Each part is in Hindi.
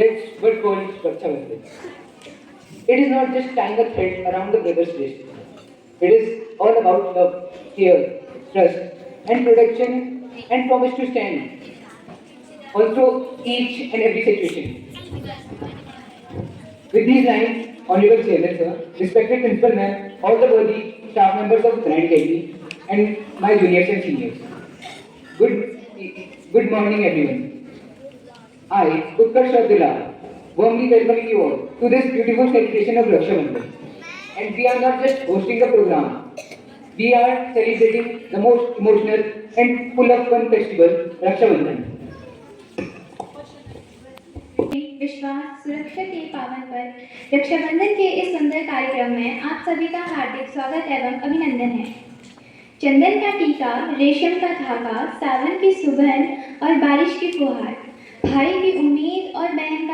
That's what called Raksha Bandhan. It is not just tying a thread around the brother's wrist. It is all about love, care, trust, and protection, and promise to stand on through each and every situation. With these lines, Honorable Chairman Sir, respected Principal Ma'am, all the worthy staff members of Grand Academy, and my juniors and seniors. Good morning, everyone. I, Utkarsh Abdullah, warmly welcome you all to this beautiful celebration of Raksha Bandhan. And we are not just hosting the program, we are celebrating the most emotional and full of fun festival, Raksha Bandhan. विश्वास सुरक्षा के पावन पर रक्षाबंधन के इस सुंदर कार्यक्रम में आप सभी का हार्दिक स्वागत एवं अभिनंदन है। चंदन का टीका, रेशम का धागा, सावन की सुगंध और बारिश की फुहार, भाई की उम्मीद और बहन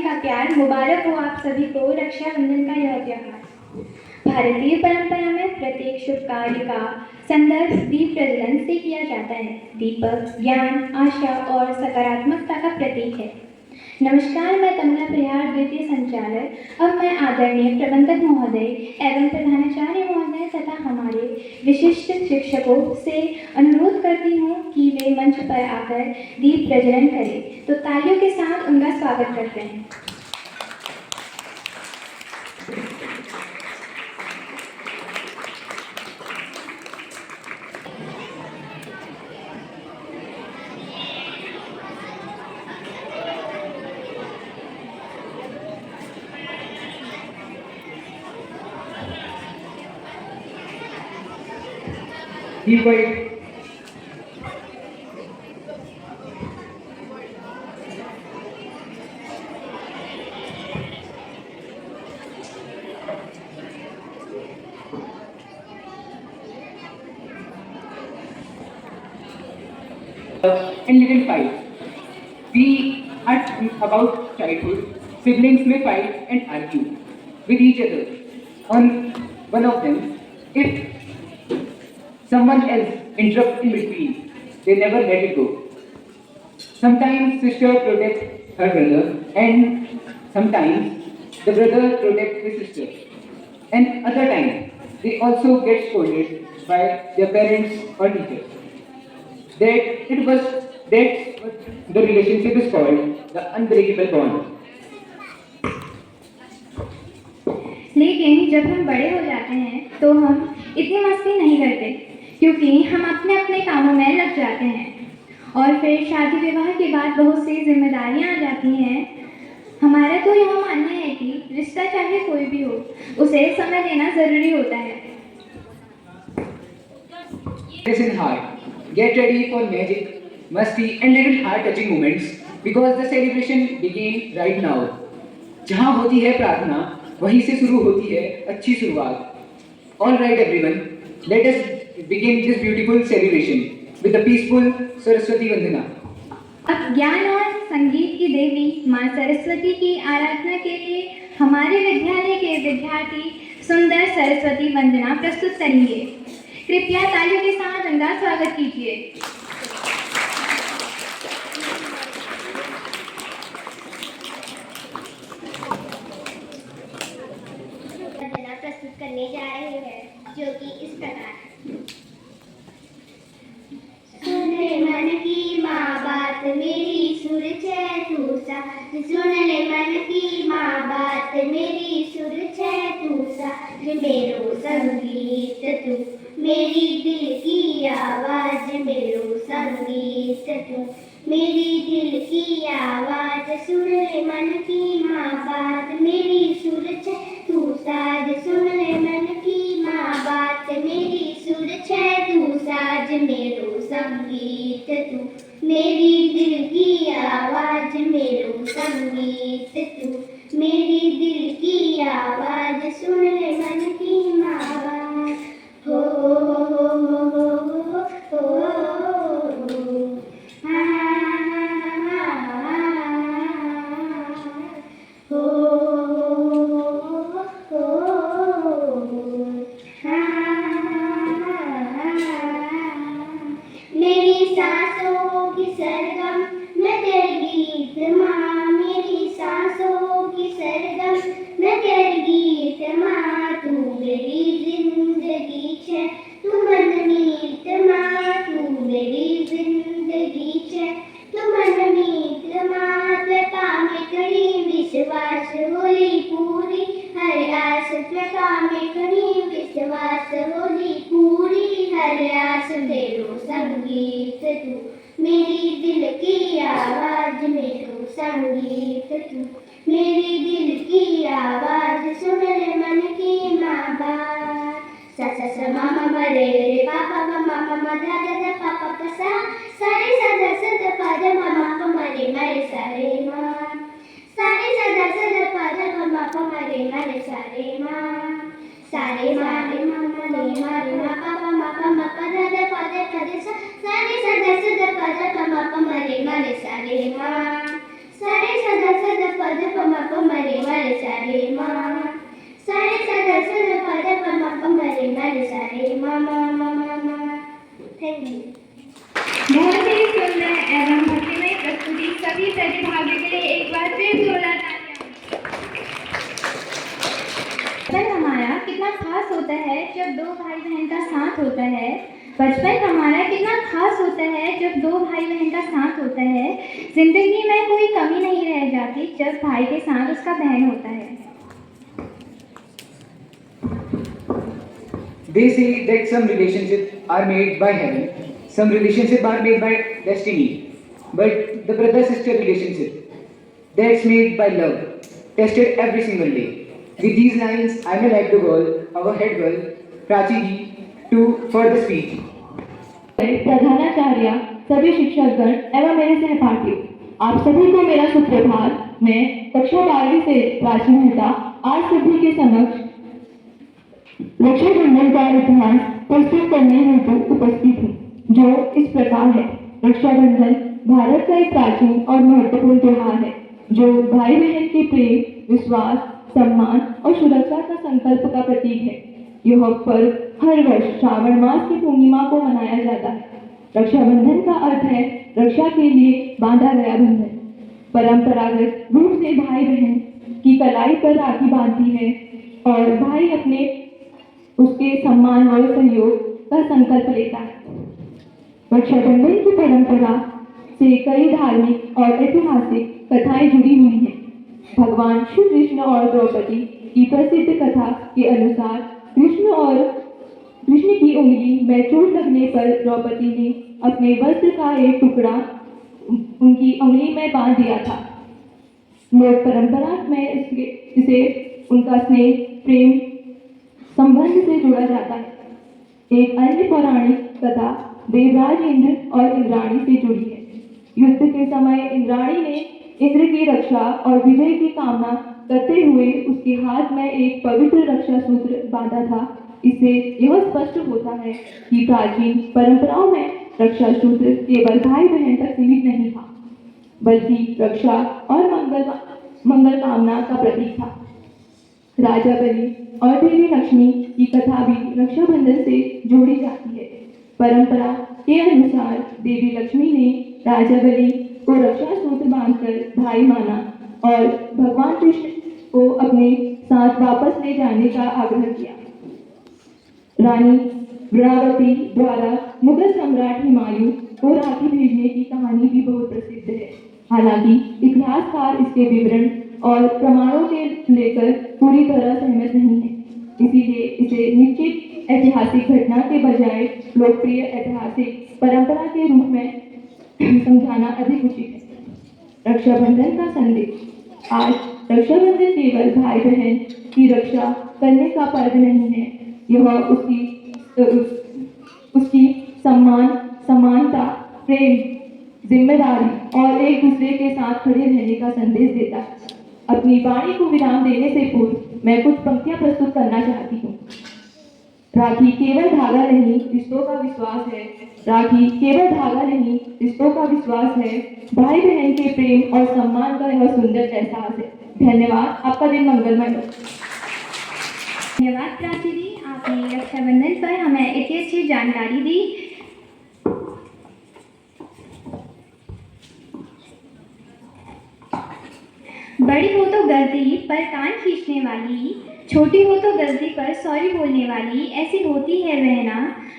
का प्यार, मुबारक हो आप सभी को रक्षाबंधन का यह त्योहार। भारतीय परंपरा में प्रत्येक शुभ कार्य का संदर्भ दीप प्रज्वलन से किया जाता है। दीपक ज्ञान, आशा और सकारात्मकता का प्रतीक है। नमस्कार, मैं कमला प्रहार, द्वितीय संचालक। अब मैं आदरणीय प्रबंधक महोदय एवं प्रधानाचार्य महोदय तथा हमारे विशिष्ट शिक्षकों से अनुरोध करती हूँ कि वे मंच पर आकर दीप प्रज्वलन करें। तो तालियों के साथ उनका स्वागत करते हैं। Be quiet. And little fights. We are about childhood. Siblings may fight and argue with each other on one of them. If someone else interrupts in between, they never let it go. Sometimes sister protects her brother, and sometimes the brother protects his sister. And other times, they also get scolded by their parents or teachers. That's what the relationship is called the unbreakable bond. लेकिन जब हम बड़े हो जाते हैं तो हम इतनी मस्ती नहीं करते, क्योंकि हम अपने अपने कामों में लग जाते हैं और फिर शादी विवाह के बाद बहुत सी जिम्मेदारियां आ जाती हैं। हमारा तो यह मानना है कि रिश्ता चाहे कोई भी हो, उसे समय देना जरूरी होता है। Listen hard. Get ready for magic, musty and little heart-touching moments because the celebration begins right now. जहाँ होती है प्रार्थना, वहीं से शुरू होती है अच्छी शुरुआत। All right, everyone, let us begin this beautiful celebration with the peaceful Saraswati Vandana. अब ज्ञान और संगीत की देवी माँ सरस्वती की आराधना के लिए हमारे विद्यालय के विद्यार्थी सुंदर सरस्वती वंदना प्रस्तुत करेंगे। कृपया तालियों के साथ उनका स्वागत कीजिए। वंदना प्रस्तुत करने जा रहे हैं, जो कि इस प्रकार है। सुन ले मन की माँ बात मेरी, सुर छे तू साज। सुन ले मन की माँ बात मेरी, सुर छे तू साज। मेरो संगीत तू, मेरी दिल की आवाज। मेरो संगीत तू, मेरी दिल की आवाज। सुन ले मन की माँ बात मेरी, सुर छे तू साज। सुन ले मन की माँ बात मेरी, सुर छे तू साज। मेरो संगीत तू, मेरी दिल की आवाज। मेरो संगीत तू, मेरी दिल की आवाज। सुन ले मन की माँ बात। हो मेरी सांसों की सरगम मैं तेरी एक तू मेरी दिल की आवाज सुन ले मन की माँ बात सा सा सा मा मा मा रे रे पा पा मा मा मा मा धा धा धा पा पा पा सा सा रे सा धा सा धा पा धा मा मा पा मा रे सा रे मा सा रे सा धा सा धा पा धा मा मा पा मा रे सा रे मा सा रे मा रे मा पा पा मा पा धा धा पा धा पा धा सा रे सा धा सा धा पा धा पा मा पा मा रे सा रे मा सा रे सा धा सा धा पा धा पा मा पा मा रे सा रे मा सा रे सा धा सा धा पा धा पा मा पा मा रे सा रे मा मा मा मा मा। Thank you. बहुत ही सुंदर एवं भक्तिमय प्रस्तुति। सभी प्रतिभागियों के लिए एक बार फिर जोरदार तालियां। बचपन हमारा कितना खास होता है जब दो भाई बहन का साथ होता है। बचपन हमारा कितना खास होता है जब दो भाई बहन का साथ होता है। जिंदगी में कोई कमी नहीं रह जाती जब भाई के साथ उसका बहन होता है। They say that some relationships are made by heaven, some relationships are made by destiny, but the brother-sister relationship, that's made by love, tested every single day. With these lines, I may like to call our head girl, Prachi ji, to further speech. प्रधानाचार्य, सभी शिक्षकगण एवं मेरे सहपाठियों, आप सभी को मेरा सुप्रभात। मैं कक्षा 12वीं से प्राची मेहता आज सभी के समक्ष रक्षाबंधन का इतिहास प्रस्तुत करने हेतु उपस्थित हूँ, जो इस प्रकार है। रक्षाबंधन भारत का एक प्राचीन और महत्वपूर्ण त्योहार है, जो भाई बहन के प्रेम, विश्वास, सम्मान और सुरक्षा का संकल्प का प्रतीक है। यह पर्व हर वर्ष श्रावण मास की पूर्णिमा को मनाया जाता है। रक्षाबंधन का अर्थ है रक्षा के लिए बांधा गया बंधन। परंपरागत रूप से भाई बहन की कलाई पर राखी बांधती है और भाई अपने उसके सम्मान और सहयोग का संकल्प लेता है। रक्षाबंधन की परंपरा से कई धार्मिक और ऐतिहासिक कथाएं जुड़ी हुई हैं। भगवान श्री कृष्ण और द्रौपदी की प्रसिद्ध कथा के अनुसार कृष्ण की उंगली में चोट लगने पर द्रौपदी ने अपने वस्त्र का एक टुकड़ा उनकी उंगली में बांध दिया था। लोक परंपरा में इसे उनका स्नेह, प्रेम संबंध से जोड़ा जाता है। एक अन्य पौराणिक कथा देवराज इंद्र और इंद्राणी से जुड़ी है। युद्ध के समय इंद्राणी ने इंद्र की रक्षा और विजय की कामना करते हुए उसके हाथ में एक पवित्र रक्षा सूत्र बांधा था। इससे यह स्पष्ट होता है कि प्राचीन परंपराओं में रक्षा सूत्र केवल भाई बहन तक सीमित नहीं था, बल्कि रक्षा और मंगल कामना का प्रतीक था। राजा बलि और देवी लक्ष्मी की कथा भी रक्षाबंधन से जोड़ी जाती है। परंपरा के अनुसार देवी लक्ष्मी ने राजा बलि को रक्षा सूत्र बांधकर भाई माना और भगवान कृष्ण को अपने साथ वापस ले जाने का आग्रह किया। रानी द्रौपदी द्वारा मुगल सम्राट हुमायूं को राखी भेजने की कहानी भी बहुत प्रसिद्ध है। हालांकि इतिहासकार इसके विवरण और प्रमाणों के लेकर पूरी तरह सहमत नहीं है, इसीलिए इसे निश्चित ऐतिहासिक घटना के बजाय लोकप्रिय ऐतिहासिक परंपरा के रूप में समझाना अधिक उचित है। रक्षाबंधन का संदेश। आज रक्षाबंधन केवल भाई बहन की रक्षा करने का पर्व नहीं है, यह उसकी सम्मान, समानता, प्रेम, जिम्मेदारी और एक दूसरे के साथ खड़े रहने का संदेश देता है। अपनी वाणी को विराम देने से पूर्व मैं कुछ पंक्तियां प्रस्तुत करना चाहती हूँ। राखी केवल धागा नहीं, रिश्तों का विश्वास है। राखी केवल धागा नहीं, रिश्तों का विश्वास है। भाई बहन के प्रेम और सम्मान का यह सुंदर एहसास है। धन्यवाद। आपका दिन मंगलमय हो। धन्यवाद प्राची जी, आपने रक्षाबंधन पर हमें इतनी अच्छी जानकारी दी। बड़ी हो तो गलती पर कान खींचने वाली, छोटी हो तो गलती पर सॉरी बोलने वाली, ऐसी होती है बहना।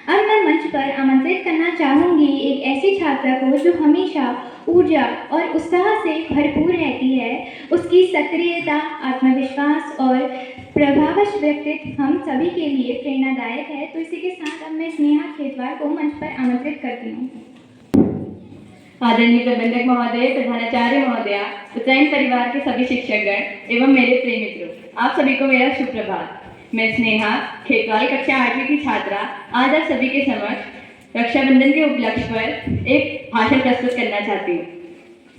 अब मैं मंच पर आमंत्रित करना चाहूँगी एक ऐसी छात्रा को जो हमेशा ऊर्जा और उत्साह से भरपूर रहती है। उसकी सक्रियता, आत्मविश्वास और प्रभावश व्यक्तित्व हम सभी के लिए प्रेरणादायक है। तो इसी के साथ अब मैं स्नेहा खेतवार को मंच पर आमंत्रित करती हूँ। आदरणीय प्रबंधक महोदय, प्रधानाचार्य महोदया, उत्तरायण परिवार के सभी शिक्षकगण एवं मेरे प्रिय मित्रों, आप सभी को मेरा शुभ प्रभात। मैं स्नेहा खेतवाल कक्षा 8वीं की छात्रा आज आप सभी के समक्ष रक्षाबंधन के उपलक्ष्य पर एक भाषण प्रस्तुत करना चाहती हूँ।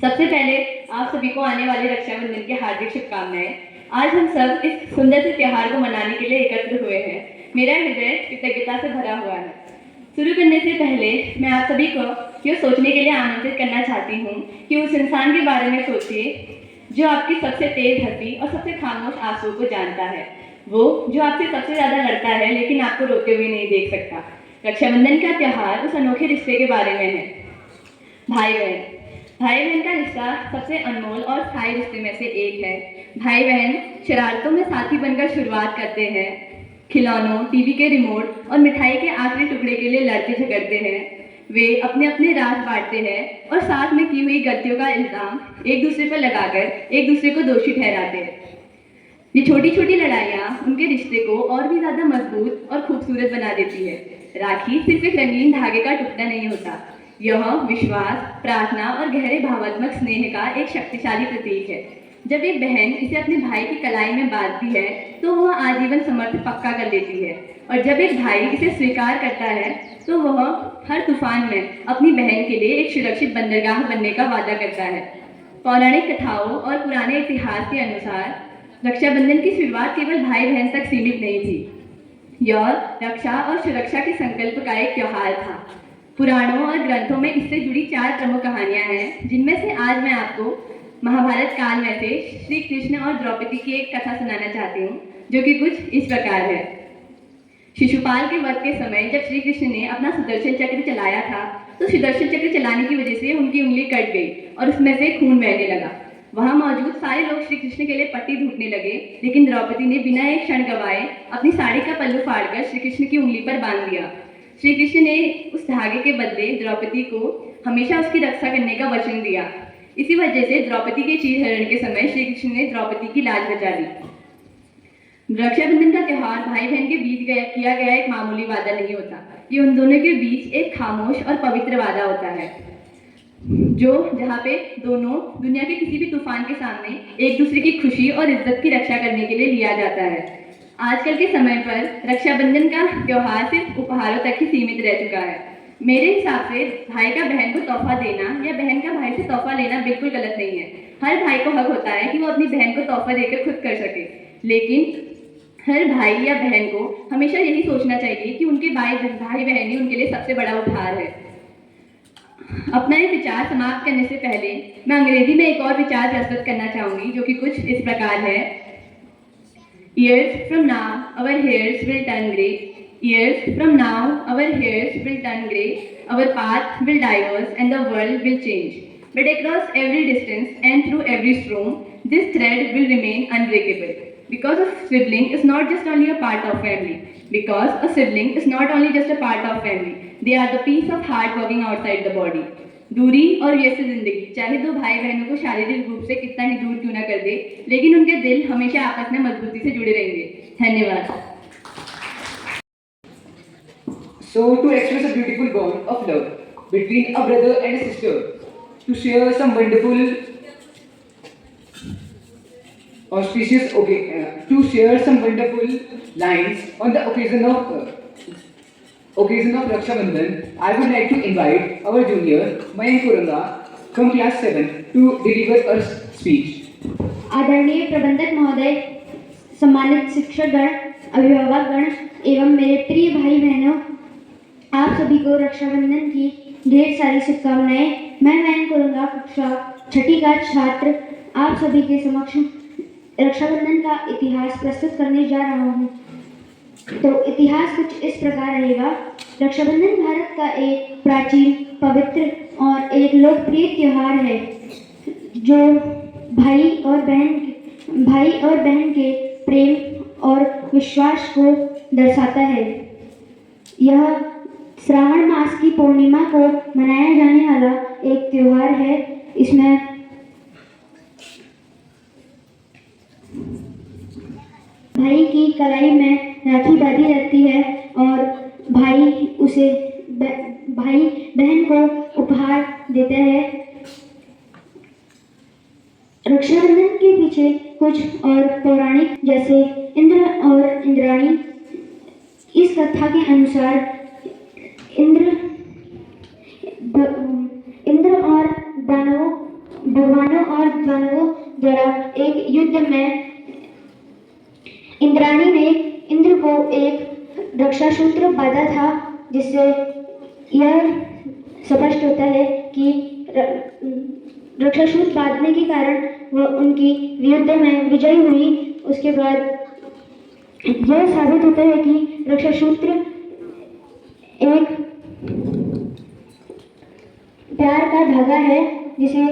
सबसे पहले आप सभी को आने वाले रक्षाबंधन की हार्दिक शुभकामनाएं। आज हम सब इस सुंदर से त्योहार को मनाने के लिए एकत्र हुए हैं। मेरा हृदय कृतज्ञता से भरा हुआ है। शुरू करने से पहले मैं आप सभी को यह सोचने के लिए आमंत्रित करना चाहती हूँ कि उस इंसान के बारे में सोचिए जो आपकी सबसे तेज हंसी और सबसे खामोश आंसू को जानता है, वो जो आपसे सबसे ज्यादा लड़ता है लेकिन आपको रोते हुए नहीं देख सकता। रक्षाबंधन का त्योहार उस अनोखे रिश्ते के बारे में है। भाई बहन का रिश्ता सबसे अनमोल और स्थायी रिश्ते में से एक है। भाई बहन शरारतों में साथी बनकर शुरुआत करते हैं, खिलौनों, टीवी के रिमोट और मिठाई के आखिरी टुकड़े के लिए लड़ते झगड़ते हैं। वे अपने अपने राज बांटते हैं और साथ में की हुई गलतियों का इल्जाम एक दूसरे पर लगाकर एक दूसरे को दोषी ठहराते हैं। ये छोटी छोटी लड़ाइयाँ उनके रिश्ते को और भी ज्यादा मजबूत और खूबसूरत बना देती है। राखी सिर्फ एक रंगीन धागे का टुकड़ा नहीं होता, यह विश्वास, प्रार्थना और गहरे भावात्मक स्नेह का एक शक्तिशाली प्रतीक है। जब एक बहन इसे अपने भाई की कलाई में बांधती है तो वह आजीवन समर्थ पक्का कर लेती है, और जब एक भाई इसे स्वीकार करता है तो वह हर तूफान में अपनी बहन के लिए एक सुरक्षित बंदरगाह बनने का वादा करता है। पौराणिक कथाओं और पुराने इतिहास के अनुसार रक्षाबंधन की शुरुआत केवल भाई बहन तक सीमित नहीं थी। यह रक्षा और सुरक्षा के संकल्प का एक त्योहार था। पुराणों और ग्रंथों में इससे जुड़ी 4 प्रमुख कहानियां हैं, जिनमें से आज मैं आपको महाभारत काल में से श्री कृष्ण और द्रौपदी की एक कथा सुनाना चाहती हूँ, जो कि कुछ इस प्रकार है। शिशुपाल के वध के समय जब श्री कृष्ण ने अपना सुदर्शन चक्र चलाया था तो सुदर्शन चक्र चलाने की वजह से उनकी उंगली कट गई और उसमें से खून बहने लगा। वहां मौजूद सारे लोग श्री कृष्ण के लिए पट्टी ढूंढने लगे, लेकिन द्रौपदी ने बिना एक क्षण गवाए अपनी साड़ी का पल्लू फाड़कर श्री कृष्ण की उंगली पर बांध दिया। श्री कृष्ण ने उस धागे के बदले द्रौपदी को हमेशा उसकी रक्षा करने का वचन दिया। इसी वजह से द्रौपदी के चीरहरण के समय श्री कृष्ण ने द्रौपदी की लाज बचा ली। रक्षाबंधन का त्योहार भाई बहन के बीच किया गया एक मामूली वादा नहीं होता, ये उन दोनों के बीच एक खामोश और पवित्र वादा होता है, जहाँ पे दोनों दुनिया के किसी भी तूफान के सामने एक दूसरे की खुशी और इज्जत की रक्षा करने के लिए लिया जाता है। आजकल के समय पर रक्षाबंधन का त्योहार सिर्फ उपहारों तक ही सीमित रह चुका है। मेरे हिसाब से भाई का बहन को तोहफा देना या बहन का भाई से तोहफा लेना बिल्कुल गलत नहीं है। हर भाई को हक होता है कि वो अपनी बहन को तोहफा देकर खुद कर सके, लेकिन हर भाई या बहन को हमेशा यही सोचना चाहिए कि उनके भाई बहन ही उनके लिए सबसे बड़ा उपहार है। अपना ये विचार समाप्त करने से पहले मैं अंग्रेजी में एक और विचार प्रस्तुत करना चाहूंगी, जो कि कुछ इस प्रकार है। Years from now, our hairs will turn grey. Years from now, our hairs will turn grey. Our path will diverge and the world will change. But across every distance and through every storm, this thread will remain unbreakable. Because a sibling is not just only a part of family. Because a sibling is not only just a part of family. They are the piece of heart working outside the body. दूरी और व्यस्त जिंदगी चाहे दो भाई बहनों को शारीरिक रूप से कितना ही दूर क्यों ना कर दे, लेकिन उनके दिल हमेशा आपस में मजबूती से जुड़े रहेंगे। धन्यवाद। So to express a beautiful bond of love between a brother and a sister, to share some wonderful auspicious to share some wonderful lines on the occasion of Raksha Bandhan, I would like to invite our junior Mayank Kuranga from class 7 to deliver a speech. आदरणीय प्रबंधक महोदय, सम्मानित शिक्षकगण, अभिभावकगण एवं मेरे प्रिय भाई बहनों, आप सभी को रक्षाबंधन की ढेर सारी शुभकामनाएं। मैं मयंक कुरंगा कक्षा 6ठी का छात्र आप सभी के समक्ष रक्षाबंधन का इतिहास प्रस्तुत करने जा रहा हूँ। तो इतिहास कुछ इस प्रकार रहेगा। रक्षाबंधन भारत का एक प्राचीन, पवित्र और एक लोकप्रिय त्योहार है, जो भाई और बहन के प्रेम और विश्वास को दर्शाता है। यह श्रावण मास की पूर्णिमा को मनाया जाने वाला एक त्योहार है। इसमें भाई की कलाई में राखी बांधी रहती है और भाई बहन को उपहार देता है। रक्षाबंधन के पीछे कुछ और पौराणिक जैसे इंद्र और इंद्राणी। इस कथा के अनुसार इंद्र और दानवों भगवानों और दानवों द्वारा एक युद्ध में इंद्राणी ने इंद्र को एक रक्षा सूत्र बांधा था, जिससे यह स्पष्ट होता है कि रक्षा सूत्र बांधने के कारण वह उनकी युद्ध में विजयी हुई। उसके बाद यह साबित होता है कि रक्षा सूत्र एक प्यार का धागा है जिसे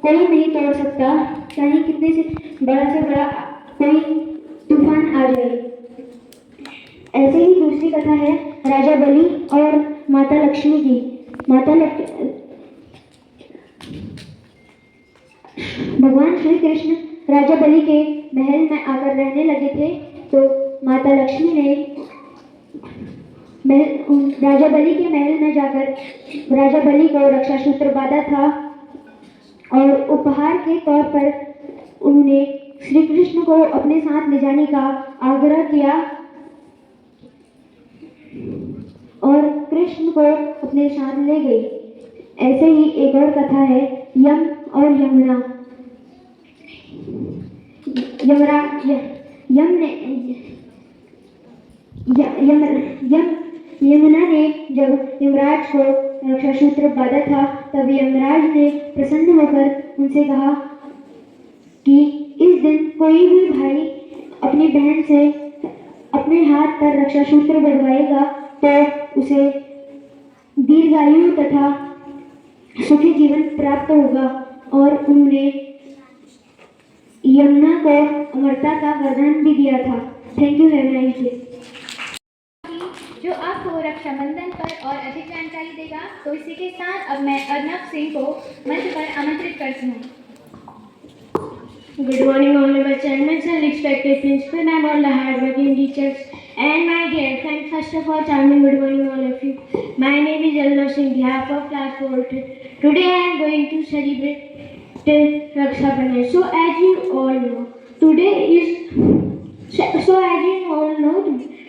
कोई नहीं तोड़ सकता, चाहे कितने से बड़ा कोई तूफान आ जाए। ऐसे ही दूसरी कथा है राजा बलि और माता लक्ष्मी की। भगवान श्री कृष्ण राजा बलि के महल में आकर रहने लगे थे, तो माता लक्ष्मी ने राजा बलि के महल में जाकर राजा बलि को रक्षा सूत्र बांधा था और उपहार के तौर पर उन्होंने श्री कृष्ण को अपने साथ ले जाने का आग्रह किया और कृष्ण को अपने साथ ले गई। ऐसे ही एक और कथा है यम और यमुना। यमुना ने जब यमराज को रक्षा सूत्र बांधा था, तब यमराज ने प्रसन्न होकर उनसे कहा कि इस दिन कोई भी भाई अपनी बहन से अपने हाथ पर रक्षा सूत्र बंधवाएगा तो उसे दीर्घायु तथा सुखी जीवन प्राप्त होगा। और उन्होंने यमुना को अमरता का वरदान भी दिया था। Thank you, have nice day. जो आपको रक्षाबंधन पर और अधिक जानकारी देगा, तो इसी के साथ अब मैं अर्नब सिंह को मंच पर आमंत्रित करती हूँ। Good morning, honorable chairman, sir, respected principal, ma'am, all the hardworking teachers, and my dear friends. First of all, charming good morning, all of you. My name is Arnab Singh, behalf of class 4. Today I am going to celebrate Raksha Bandhan. So as you all know,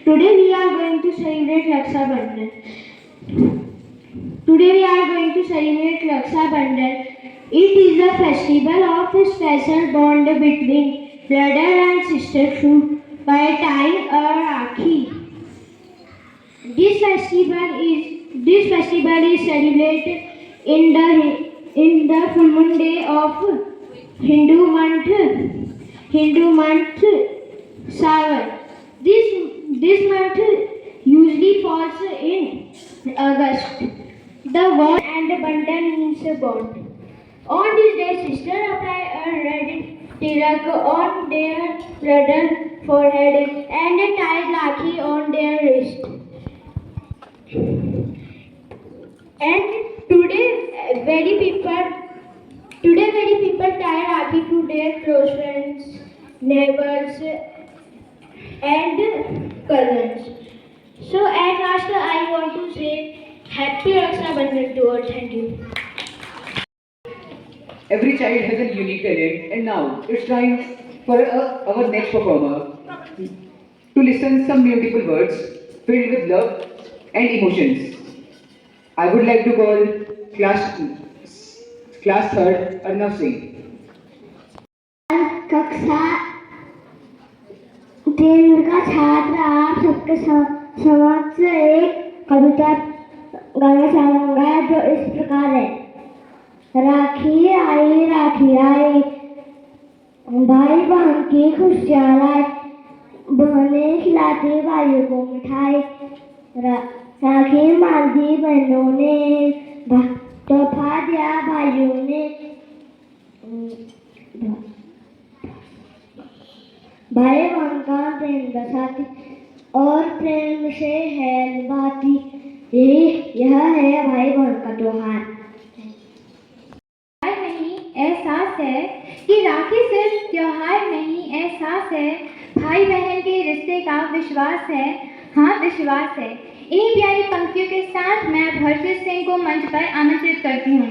today we are going to celebrate Raksha Bandhan. Today we are going to celebrate Raksha Bandhan. It is a festival of a special bond between brother and sisterhood by tying a rakhi. This festival is celebrated in the full moon day of Hindu month Sawan. This month usually falls in August. The word and bandhan means a bond. On this day, sisters apply a red tilak on their brother's forehead and tie rakhi on their wrist. And today, many people tie rakhi to their close friends, neighbors, and cousins. So at last, I want to say Happy Raksha Bandhan to all. Thank you. Every child has a unique talent, and now it's time for our next performer to listen some beautiful words filled with love and emotions. I would like to call class third Arnab Singh. कक्षा 3 का छात्र आप सबके समक्ष एक कविता गाना चाहूंगा जो इस प्रकार है। राखी आई भाई बहन की खुशियाँ लाई, बहनें खिलाती भाइयों को मिठाई, राखी बांधी बहनों ने, तोहफा दिया भाइयों ने, भाई बहन का प्रेम दर्शाती और प्रेम से है निभाती, यह है भाई बहन का त्योहार। एहसास है कि राखी सिर्फ त्योहार नहीं, एहसास है भाई बहन के रिश्ते का, विश्वास है, हाँ विश्वास है। इन प्यारी पंक्तियों के साथ मैं हर्षित सिंह को मंच पर आमंत्रित करती हूँ।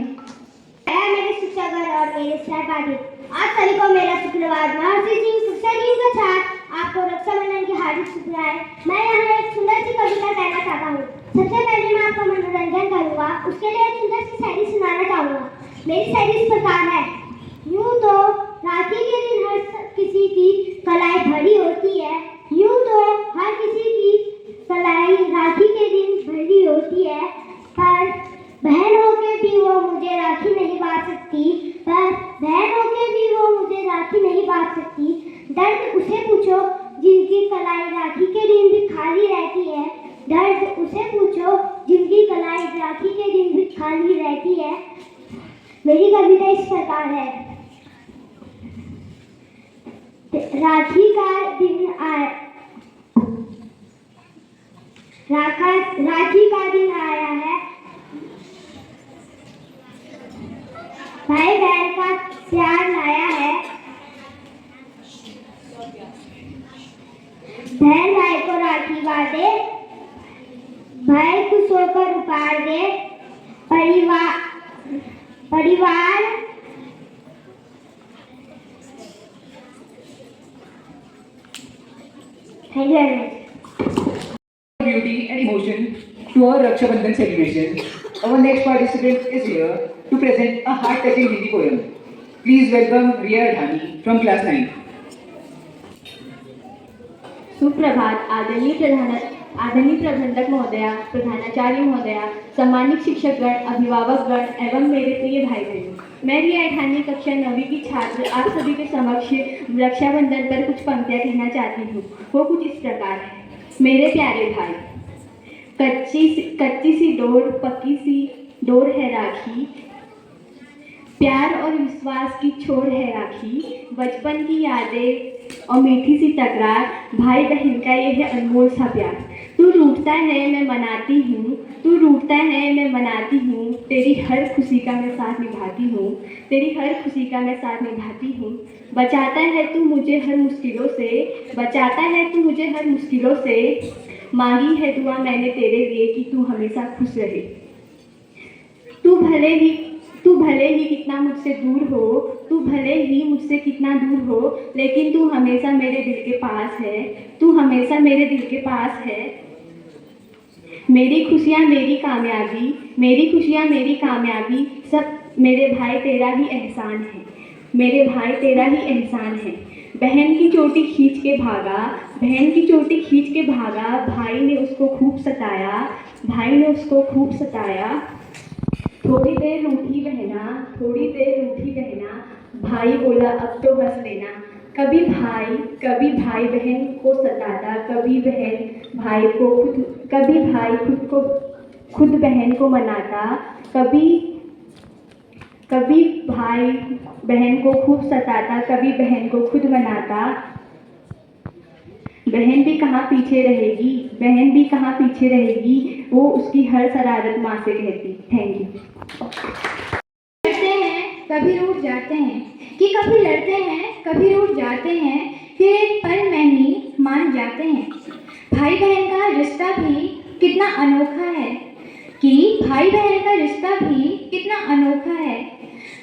मेरे शिक्षकगण और मेरे शुभेच्छाएं पार्टी। आप सभी को मेरा शुक्रवार महर्षि सिंह शिक्षा दिन का छात्र आपको रक्षाबंधन की हार्दिक शुभकामनाएं। मैं यहाँ एक सुंदर सी कविता कहना चाहता हूँ। सबसे पहले मैं आपका मनोरंजन करूँगा, उसके लिए एक सुंदर सी शायरी सुनाना चाहूँगा। मेरी शायरी इस प्रकार है। यूँ तो राखी के दिन हर किसी की कलाई भरी होती है, यूँ तो हर किसी की कलाई राखी के दिन भरी होती है, पर बहन होके भी वो मुझे राखी नहीं बांध सकती, पर बहन होके भी वो मुझे राखी नहीं बांध सकती। दर्द उसे पूछो जिनकी कलाई राखी के दिन भी खाली रहती है, दर्द उसे पूछो जिनकी कलाई राखी के दिन भी खाली रहती है। मेरी कविता इस प्रकार है। राखी का दिन आया, राखी का दिन आया है, भाई बहन का प्यार लाया है, बहन भाई को राखी बांधे, भाई खुश होकर उपहार दे, परिवार thank you very much. Beauty and emotion to our Raksha Bandhan celebration. Our next participant is here to present a heart-touching Hindi poem. Please welcome Riya Dhani from class 9. सुप्रभात। आदरणीय प्रबंधक महोदया, प्रधानाचार्य महोदया, सम्मानित शिक्षकगण, अभिभावकगण एवं मेरे प्रिय भाई बहनों, मैं रिया ठानी कक्षा 9वीं की छात्र आप सभी के समक्ष रक्षाबंधन पर कुछ पंक्तियां कहना चाहती हूँ। वो कुछ इस प्रकार है। मेरे प्यारे भाई, कच्ची सी डोर, पक्की सी डोर है राखी, प्यार और विश्वास की छोर है राखी, बचपन की यादें और मीठी सी तकरार, भाई बहन का ये है अनमोल सा प्यार। तू रूठता है मैं मनाती हूँ, तू रूठता है मैं मनाती हूँ, तेरी हर खुशी का मैं साथ निभाती हूँ, तेरी हर खुशी का मैं साथ निभाती हूँ। बचाता है तू मुझे हर मुश्किलों से, बचाता है तू मुझे हर मुश्किलों से, मांगी है दुआ मैंने तेरे लिए कि तू हमेशा खुश रहे। तू भले ही कितना मुझसे दूर हो, तू भले ही मुझसे कितना दूर हो, लेकिन तू हमेशा मेरे दिल के पास है, तू हमेशा मेरे दिल के पास है। मेरी खुशियाँ मेरी कामयाबी, मेरी खुशियाँ मेरी कामयाबी, सब मेरे भाई तेरा ही एहसान है, मेरे भाई तेरा ही एहसान है। बहन की चोटी खींच के भागा, बहन की चोटी खींच के भागा, भाई ने उसको खूब सताया, भाई ने उसको खूब सताया। थोड़ी देर रूठी बहना, थोड़ी देर रूठी बहना, भाई बोला अब तो हंस लेना। कभी भाई बहन को सताता, कभी भाई खुद बहन को मनाता, कभी भाई बहन को खूब सताता, कभी बहन को खुद मनाता। बहन भी कहाँ पीछे रहेगी, बहन भी कहाँ पीछे रहेगी, वो उसकी हर शरारत माँ से कहती। Thank you. लड़ते हैं कभी रूठ जाते हैं, कि कभी लड़ते हैं कभी रूठ जाते हैं, फिर एक पल में ही मान जाते हैं। भाई बहन का रिश्ता भी कितना अनोखा है, कि भाई बहन का रिश्ता भी कितना अनोखा है।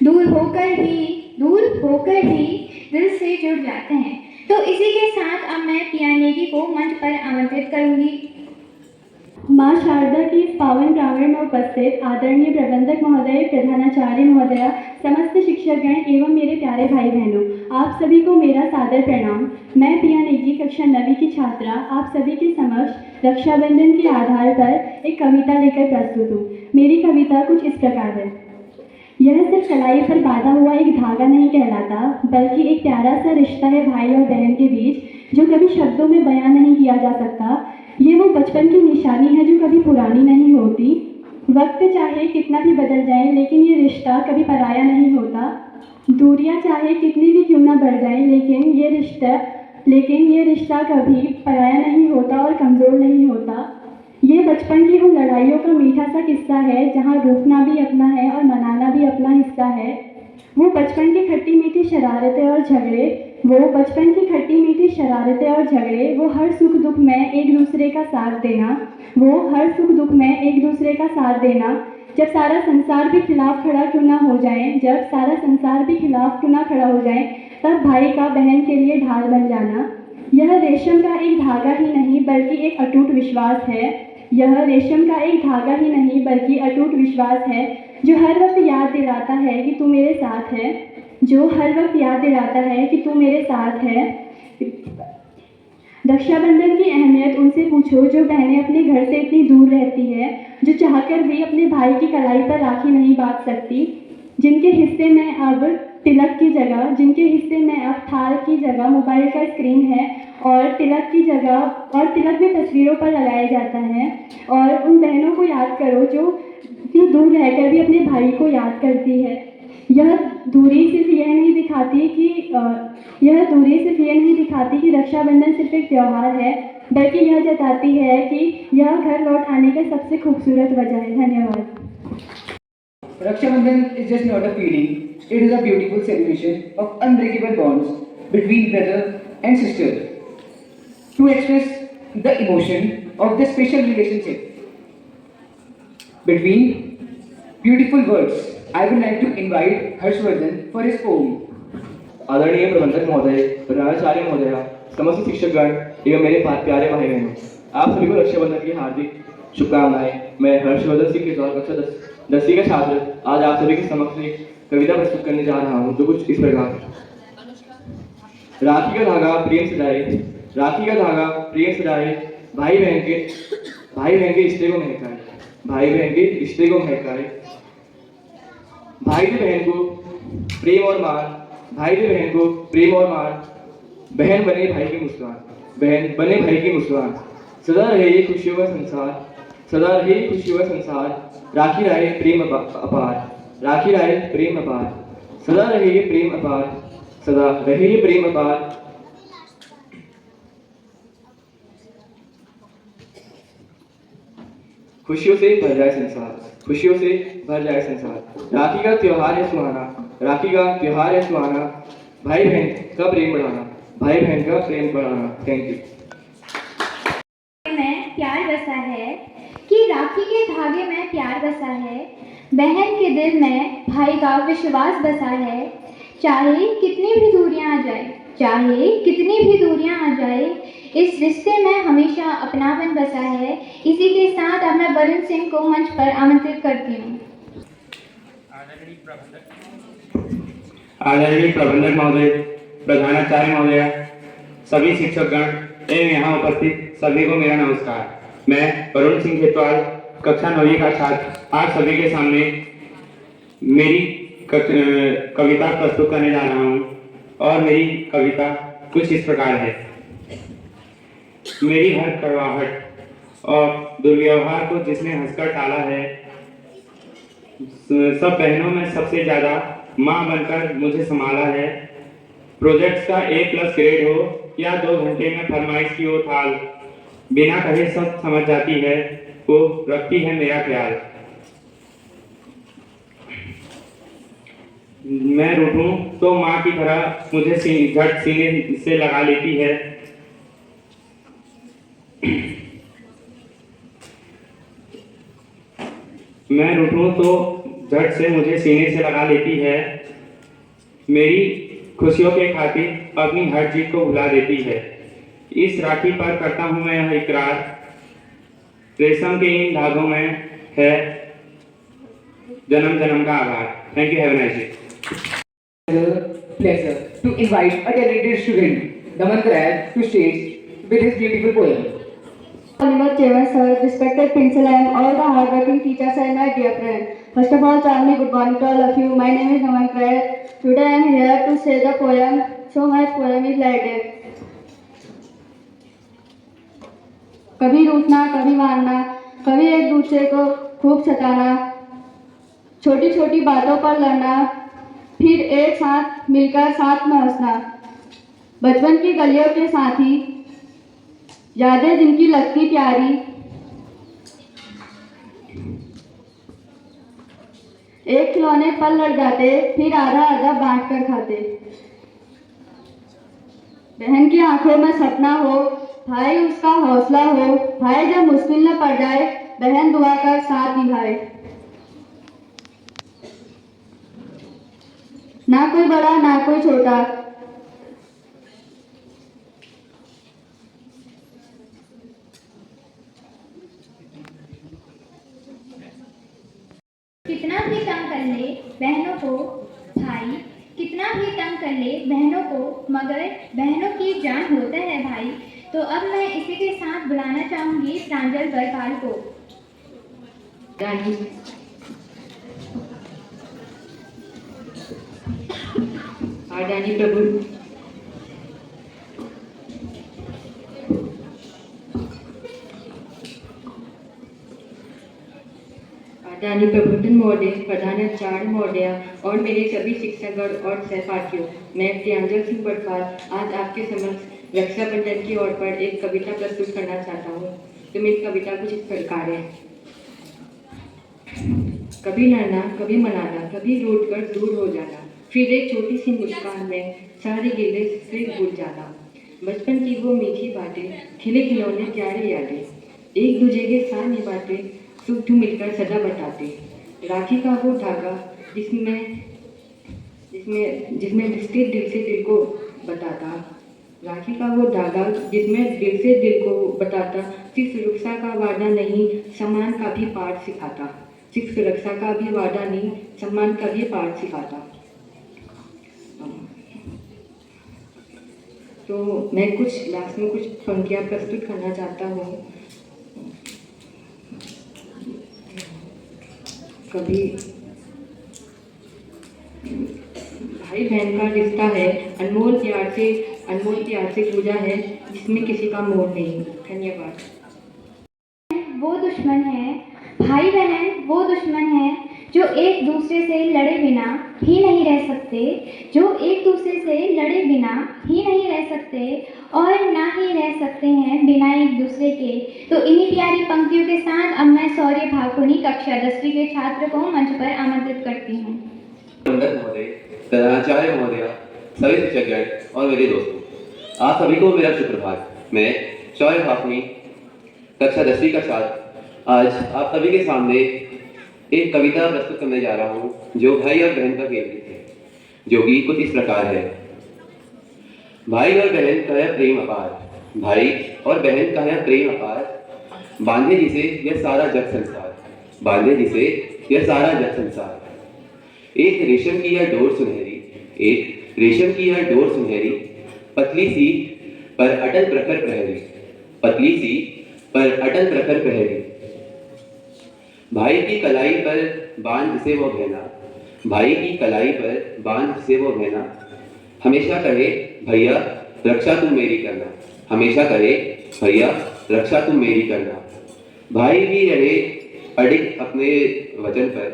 दूर होकर भी दिल से जुड़ जाते हैं। तो इसी के साथ अब मैं पिया नेगी को मंच पर आमंत्रित करूंगी। माँ शारदा की इस पावन प्रांगण में उपस्थित आदरणीय प्रबंधक महोदय, प्रधानाचार्य महोदया, समस्त शिक्षकगण एवं मेरे प्यारे भाई बहनों, आप सभी को मेरा सादर प्रणाम। मैं पिया नेगी कक्षा 9वीं की छात्रा आप सभी के समक्ष रक्षाबंधन के आधार पर एक कविता लेकर प्रस्तुत हूँ। मेरी कविता कुछ इस प्रकार है। यह सिर्फ कलाई पर बांधा हुआ एक धागा नहीं कहलाता, बल्कि एक प्यारा सा रिश्ता है भाई और बहन के बीच, जो कभी शब्दों में बयां नहीं किया जा सकता। ये वो बचपन की निशानी है जो कभी पुरानी नहीं होती। वक्त चाहे कितना भी बदल जाए, लेकिन ये रिश्ता कभी पराया नहीं होता। दूरियां चाहे कितनी भी क्यों ना बढ़ जाए, लेकिन ये रिश्ता कभी पराया नहीं होता और कमज़ोर नहीं होता। ये बचपन की उन लड़ाइयों का मीठा सा किस्सा है, जहाँ रूठना भी अपना है और मनाना भी अपना हिस्सा है। वो बचपन की खट्टी मीठी शरारतें और झगड़े, वो हर सुख दुख में एक दूसरे का साथ देना, जब सारा संसार भी खिलाफ खड़ा क्यों ना हो जाए, जब सारा संसार भी खिलाफ क्यों ना खड़ा हो जाए, तब भाई का बहन के लिए ढाल बन जाना। यह रेशम का एक धागा ही नहीं बल्कि एक अटूट विश्वास है। यह रेशम का एक धागा ही नहीं बल्कि अटूट विश्वास है, जो हर वक्त याद दिलाता है कि तू मेरे साथ है, जो हर वक्त याद दिलाता है कि तू मेरे साथ है। रक्षाबंधन की अहमियत उनसे पूछो जो बहनें अपने घर से इतनी दूर रहती है, जो चाहकर भी अपने भाई की कलाई पर राखी नहीं बांध सकती, जिनके हिस्से में अब तिलक की जगह, जिनके हिस्से में अब थाल की जगह मोबाइल का स्क्रीन है, और तिलक की जगह और तिलक भी तस्वीरों पर लगाया जाता है। और उन बहनों को याद करो जो इतनी दूर रहकर भी अपने भाई को याद करती है। यह दूरी सिर्फ यह नहीं दिखाती कि रक्षाबंधन सिर्फ एक त्यौहार है, बल्कि यह जताती है कि यह घर लौट आने का सबसे खूबसूरत वजह है। धन्यवाद। Rakshabandhan is just not a feeling, it is a beautiful celebration of unbreakable bonds between brother and sister. To express the emotion of this special relationship between beautiful words, I would like to invite Harshvardhan for his poem. आदरणीय प्रबंधक महोदय, प्रधानाचार्य महोदय, समस्त शिक्षकगण एवं मेरे प्यारे भाई बहनों, आप सभी को रक्षाबंधन की हार्दिक शुभकामनाएं। मैं हर्षवर्धन सिंह केतवाल कक्षा 10वीं का छात्र आज आप सभी के समक्ष एक कविता प्रस्तुत करने जा रहा हूँ, जो कुछ इस प्रकार। राखी का धागा प्रेम सजाए, राखी का धागा प्रेम सजाए, भाई बहन के रिश्ते को महकाए, भाई बहन के रिश्ते को महकाए। भाई भी बहन को प्रेम और मान, भाई भी बहन को प्रेम और मान, बहन बने भाई की मुस्कान, बहन बने भाई की मुस्कान। सदा रहे ये खुशियों का संसार, सदा रहे खुशियों का संसार। राखी राय प्रेम अपार, राखी राय प्रेम अपार, सदा रहे ये प्रेम अपार, सदा रहे ये प्रेम अपार। खुशियों से भर जाए संसार, खुशियों से भर जाए संसार। राखी का त्योहार है सुहाना, राखी का त्योहार है सुहाना, भाई बहन का प्रेम बढ़ाना, भाई बहन का प्रेम बढ़ाना। Thank you. में प्यार बसा है, कि राखी के धागे में प्यार बसा है, बहन के दिल में भाई का विश्वास बसा है। चाहे कितनी भी दूरियां आ जाए, चाहे कितनी भी दूरियां आ जाए, इस रिश्ते में हमेशा अपनापन बसा है। इसी के साथ अब मैं वरुण सिंह को मंच पर आमंत्रित करती हूँ। आदरणीय प्रबंधक महोदय, प्रधानाचार्य महोदय, सभी शिक्षकगण एवं यहाँ उपस्थित सभी को मेरा नमस्कार। मैं वरुण सिंह खेतवाल कक्षा 9वीं का छात्र आप सभी के सामने मेरी कविता प्रस्तुत करने जा रहा हूँ, और मेरी कविता कुछ इस प्रकार है। मेरी हर कड़वाहट और दुर्व्यवहार को जिसने हंसकर टाला है, सब बहनों में सबसे ज्यादा माँ बनकर मुझे संभाला है। प्रोजेक्ट्स का A+ ग्रेड हो या 2 घंटे में फरमाइश की हो थाल, बिना कहे सब समझ जाती है, वो रखती है मेरा ख्याल। मैं रूठूं तो माँ की तरह मुझे झट सीने से लगा लेती है। मैं रूठूं तो झट से मुझे सीने से लगा लेती है, मेरी खुशियों के खातिर अपनी हर चीज को भुला देती है। इस राखी पर करता हूं मैं यह इकरार, रेशम के इन धागों में है जन्म जन्म का आभार। Thank you, have a nice day. Pleasure to invite a talented student, Daman Krayal, to stage with his beautiful poem. Honorable Chairman Sir, respected Principal and all the hardworking teachers and my dear friends. First of all, tell me good morning to all of you. My name is Daman Krayal. Today I am here to say the poem. So my poem is like this. कभी रूठना, कभी मारना, कभी एक दूसरे को खूब सताना, छोटी छोटी बातों पर लड़ना, फिर एक साथ मिलकर साथ में हंसना। बचपन की गलियों के साथी, यादें जिनकी लगती प्यारी, एक खिलौने पर लड़ जाते, फिर आधा आधा बांट कर खाते। बहन की आंखों में सपना हो, भाई उसका हौसला हो, भाई जब मुश्किल में पड़ जाए, बहन दुआ कर साथ निभाए। ना कोई बड़ा ना कोई छोटा। कितना भी तंग कर ले बहनों को भाई, कितना भी तंग कर ले बहनों को, मगर बहनों की जान होता है भाई। तो अब मैं इसी के साथ बुलाना चाहूंगी प्रांजल बरपाल को। रानी रानी प्रभु आदरणीय प्रबोधन महोदय, प्रधानाचार्य महोदय और मेरे सभी शिक्षकगण और सहपाठियों, मैं प्रियांजल सिंह बरपाल आज आपके समक्ष रक्षाबंधन की ओर पर एक कविता प्रस्तुत करना चाहता हूँ। तो मेरी कविता कुछ इस प्रकार है। कभी लड़ना, कभी मनाना, कभी रूठ कर दूर हो जाना, फिर एक छोटी सी मुस्कान में सारे गिले से भूल जाना। बचपन की वो मीठी बातें, खिले खिलौने प्यारे यादें, एक दूजे के साथ निभाते, सुख मिलकर सदा बताते। राखी का वो धागा जिसमें जिसमें जिसमें बिस्किट दिल से दिल को बताता। राखी का वो धागा जिसमें दिल से दिल को बताता। सिर्फ सुरक्षा का वादा नहीं, सम्मान का भी पाठ सिखाता। सिर्फ सुरक्षा का भी वादा नहीं, सम्मान का भी पाठ सिखाता। तो मैं कुछ लास्ट में कुछ पंक्तियाँ प्रस्तुत करना चाहता हूँ। कभी भाई बहन का रिश्ता है, अनमोल प्यार से पूजा है, जिसमें किसी का मोल नहीं। धन्यवाद। वो दुश्मन है, भाई बहन वो दुश्मन है जो एक दूसरे से लड़े बिना ही नहीं रह सकते, जो एक दूसरे से लड़े बिना ही नहीं रह सकते और ना ही रह सकते हैं बिना एक दूसरे के। तो इन्हीं प्यारी पंक्तियों के साथ अब मैं शौर्य भाकुनी कक्षा 10वीं के छात्र को मंच पर आमंत्रित करती हूँ। महोदय, प्रधानाचार्य महोदय, सभी शिक्षकगण और मेरे दोस्तों, आप सभी को मेरा सुप्रभात। मैं शौर्य भाकुनी कक्षा 10वीं का छात्र आज आप सभी के सामने एक कविता प्रस्तुत करने जा रहा हूँ जो भाई और बहन पर केंद्रित है, जो कि कुछ इस प्रकार है। भाई और बहन का है प्रेम अपार, भाई और बहन का है प्रेम अपार, बांधे जिसे यह सारा जग संसार, बांधे जिसे यह सारा जग संसार। एक रेशम की यह डोर सुनहरी, एक रेशम की यह डोर सुनहरी, पतली सी पर अटल प्रखर प्रहरी, पतली सी पर अटल प्रखर प्रहरी। भाई की कलाई पर बांध जिसे वो बहना, भाई की कलाई पर बांध जिसे वो बहना, हमेशा कहे भैया रक्षा तुम मेरी करना, हमेशा कहे भैया रक्षा तुम मेरी करना। भाई भी रहे अडिग अपने वचन पर,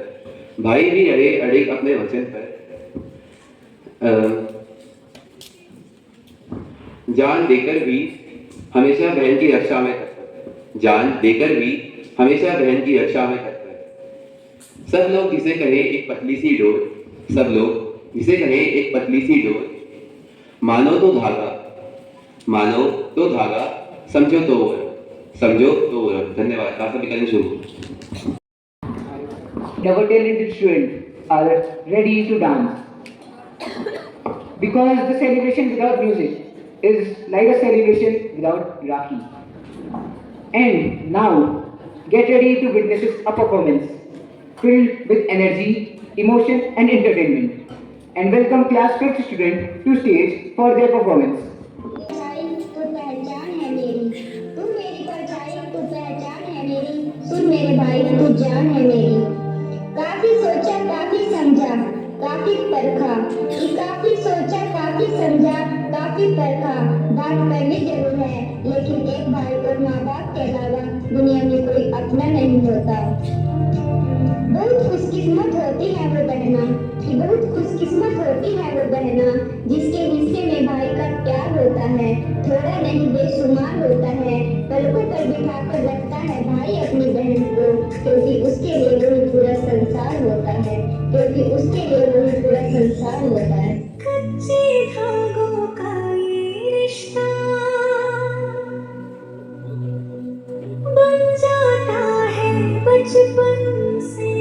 भाई भी रहे अडिग अपने वचन पर, जान देकर भी हमेशा बहन की रक्षा में तत्पर, जान देकर भी हमेशा बहन की रक्षा में तत्पर। सब लोग जिसे कहे एक पतली सी डोर, सब लोग जिसे कहे एक पतली सी डोर, मानो तो धागा, मानो तो धागा, समझो तो वो, समझो तो वो। धन्यवाद। आप सभी करें शुरू। Our talented students are ready to dance because the celebration without music is like a celebration without Rakhi. And now, get ready to witness a performance filled with energy, emotion and entertainment. And welcome class 5th student to stage for their performance. तू पहचान है मेरी, तू मेरी परछाई, तू पहचान है मेरी, तू मेरे भाई, तू जान है मेरी। काफी सोचा काफी समझा काफी परखा, काफी सोचा काफी समझा काफी परखा। बात करनी जरूर है लेकिन एक भाई और माँ बाप के अलावा दुनिया में कोई अपना नहीं होता। बहुत खुशकिस्मत होती है वो बहना, बहुत खुशकिस्मत होती है वो बहना, जिसके हिस्से में भाई का प्यार होता है, थोड़ा नहीं बेशुमार होता है। पलकों पर बिठा कर रखता है भाई अपनी बहन को, क्योंकि उसके लिए वही पूरा संसार होता है, क्योंकि उसके लिए वही पूरा संसार होता है। कच्चे धागों का ये रिश्ता बन जाता है बचपन से,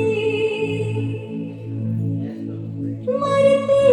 मरते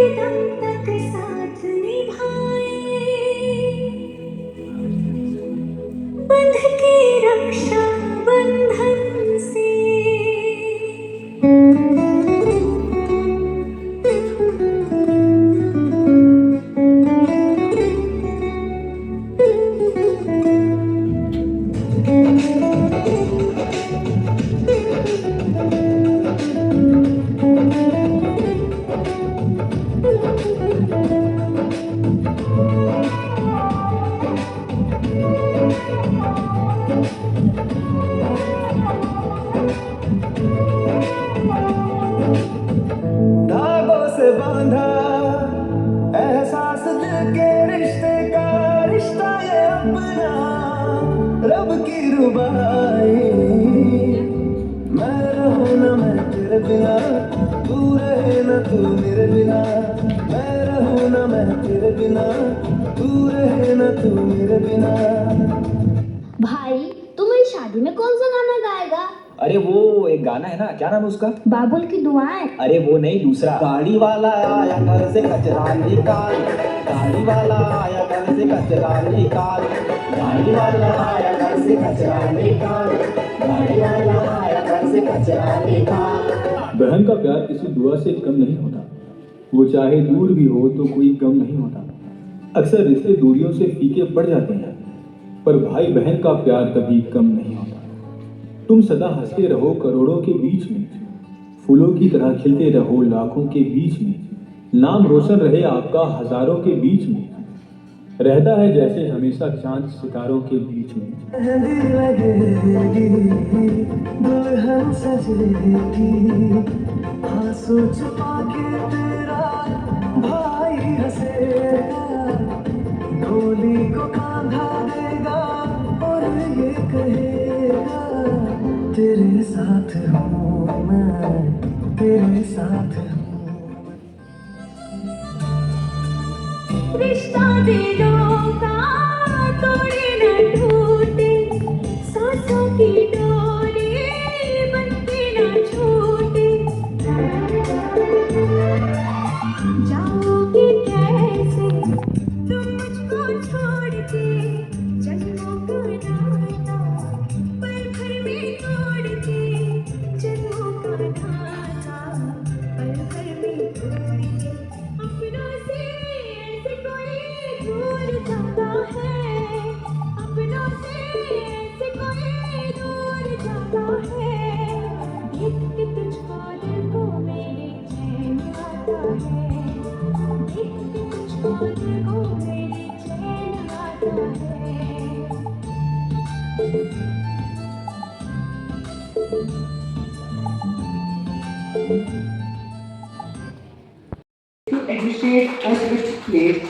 के रिश्ते का रिश्ता ये अपना रब की रुबाई। मैं रहूं ना मैं तेरे बिना, तू रहे ना तू मेरे बिना। मैं रहूं ना मैं तेरे बिना, तू रहे ना तू मेरे बिना। भाई तुम्हारी शादी में कौन सा गाना गाएगा? अरे वो एक गाना है ना, क्या नाम है उसका? बाबुल की दुआएं। अरे वो नहीं, दूसरा। गाड़ी वाला आया घर से कचरा निकाल, गाड़ी वाला आया घर से कचरा निकाल, गाड़ी वाला आया घर से कचरा निकाल, गाड़ी वाला आया घर से कचरा निकाल। बहन का प्यार किसी दुआ से कम नहीं होता, वो चाहे दूर भी हो तो कोई गम नहीं होता। अक्सर रिश्ते दूरियों से फीके पड़ जाते हैं, पर भाई बहन का प्यार कभी कम नहीं होता। तुम सदा हंसते रहो करोड़ों के बीच में, फूलों की तरह खिलते रहो लाखों के बीच में। नाम रोशन रहे आपका हजारों के बीच में, रहता है जैसे हमेशा चांद सितारों के बीच में। मेहंदी लगेगी, दुल्हन सजेगी, आंसू छुपा के तेरा भाई हंसेगा, डोली को कांधा देगा और ये कहेगा तेरे साथ हूँ मैं, तेरे साथ हूँ। रिश्ता दिलों का तोड़े न टूटे, सांसों की डोरी बनके न छूटे। जाओगे कैसे तुम मुझको छोड़ के, जन्मों का नाता पल भर में तोड़ के, जन्मों का नाता पल भर में तोड़ के। अपनों से ऐसे कोई दूर जाता है, अपनों से ऐसे कोई दूर जाता है। देख के तुझको दिल को मेरे चैन आता है, देख के तुझको दिल को मेरे चैन आता है। To administrate a strict place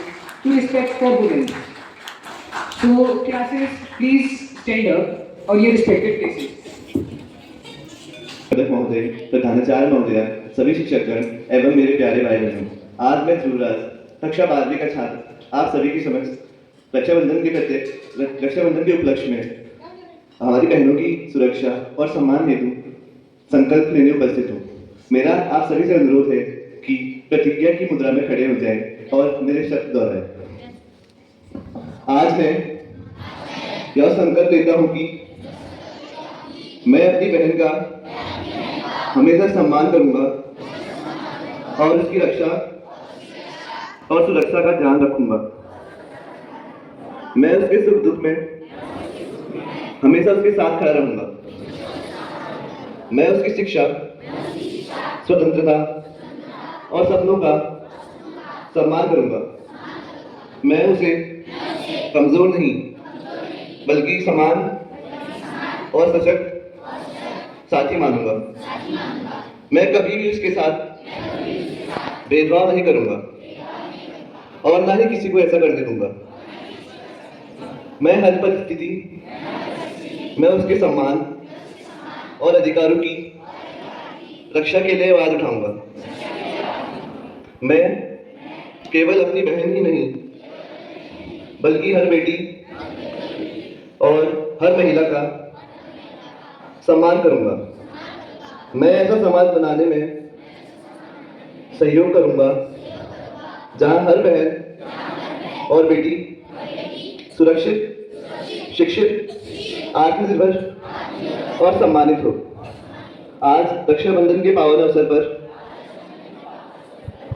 to respect for women. So classes, please stand up on your respected places. अध्यक्ष महोदय, प्रधानाचार्य महोदय, सभी शिक्षकगण एवं मेरे प्यारे भाई बहनों, आज मैं ध्रुवराज कक्षा 12वीं का छात्र आप सभी के समक्ष रक्षाबंधन के उपलक्ष्य में हमारी बहनों की सुरक्षा और सम्मान हेतु संकल्प लेने उपस्थित हूँ। मेरा आप सभी से अनुरोध है कि प्रतिज्ञा की मुद्रा में खड़े हो जाएं और मेरे शब्द दोहराएं। आज मैं यह संकल्प लेता हूँ कि मैं अपनी बहन का हमेशा सम्मान करूंगा और उसकी रक्षा और सुरक्षा का ध्यान रखूंगा। मैं उसके सुख दुख में हमेशा उसके साथ खड़ा रहूंगा। मैं उसकी शिक्षा, स्वतंत्रता और सपनों का सम्मान करूंगा। मैं उसे कमजोर नहीं बल्कि समान और सशक्त साथी मानूंगा। मैं कभी भी उसके साथ भेदभाव नहीं करूंगा और ना ही किसी को ऐसा करने दूंगा। मैं हर परिस्थिति में उसके सम्मान और अधिकारों की रक्षा के लिए आवाज उठाऊंगा। मैं केवल अपनी बहन ही नहीं बल्कि हर बेटी और हर महिला का सम्मान करूंगा। मैं ऐसा समाज बनाने में सहयोग करूंगा जहां हर बहन और बेटी सुरक्षित, शिक्षित, आत्मनिर्भर और सम्मानित हो। आज रक्षाबंधन के पावन अवसर पर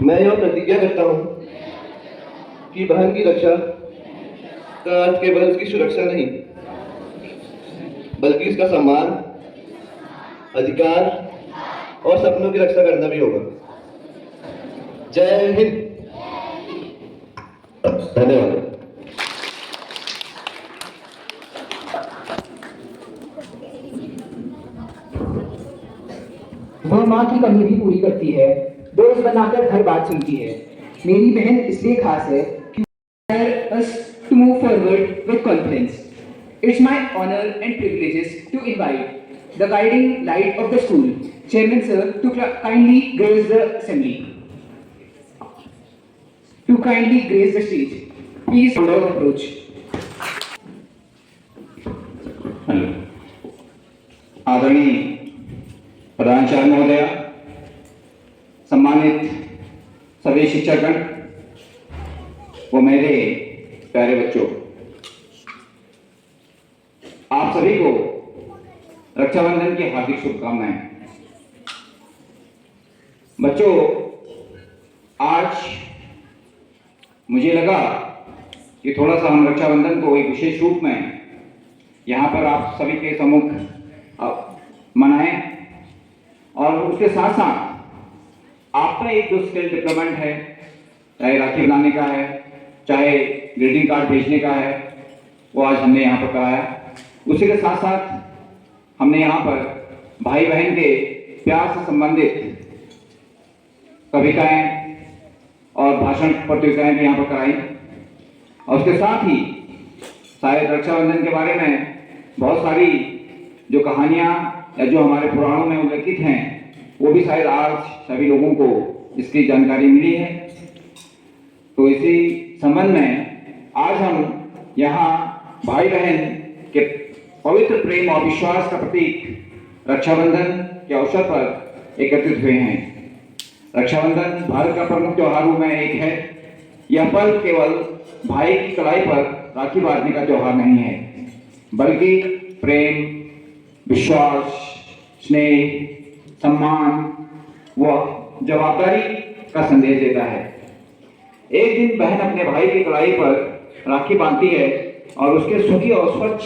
मैं यह प्रतिज्ञा करता हूं कि बहन की रक्षा का अर्थ केवल उसकी सुरक्षा नहीं बल्कि उसका सम्मान, अधिकार और सपनों की रक्षा करना भी होगा। जय हिंद। धन्यवाद। वह माँ की कमी भी पूरी करती है, दोस्त बनाकर हर बात सुनती है। मेरी बहन इसलिए खास है inspire us to move forward with confidence. It's my honor and privileges to invite the guiding light of the school, Chairman Sir, to kindly grace the assembly. To kindly grace the stage. Please follow approach. Hello आदरणीय प्रधानाचार्य महोदया, सम्मानित सभी शिक्षकगण व मेरे प्यारे बच्चों, आप सभी को रक्षाबंधन की हार्दिक शुभकामनाएं। बच्चों, आज मुझे लगा कि थोड़ा सा हम रक्षाबंधन को एक विशेष रूप में यहाँ पर आप सभी के सम्मुख मनाएं, और उसके साथ साथ आपका एक जो स्किल डेवलपमेंट है, चाहे राखी बनाने का है, चाहे ग्रीटिंग कार्ड भेजने का है, वो आज हमने यहाँ पर कराया। उसी के साथ साथ हमने यहाँ पर भाई बहन के प्यार से संबंधित कविताएं और भाषण प्रतियोगिताएं भी यहाँ पर कराई, और उसके साथ ही शायद रक्षाबंधन के बारे में बहुत सारी जो कहानियाँ या जो हमारे पुराणों में उल्लेखित हैं, वो भी शायद आज सभी लोगों को इसकी जानकारी मिली है। तो इसी संबंध में आज हम यहाँ भाई बहन के पवित्र प्रेम और विश्वास का प्रतीक रक्षाबंधन के अवसर पर एकत्रित हुए हैं। रक्षाबंधन भारत का प्रमुख त्योहारों में एक है। यह पर्व केवल भाई की कलाई पर राखी बांधने का त्योहार नहीं है, बल्कि प्रेम, विश्वास, स्नेह, सम्मान व जवाबदारी का संदेश देता है। एक दिन बहन अपने भाई की कलाई पर राखी बांधती है और उसके सुखी और स्वच्छ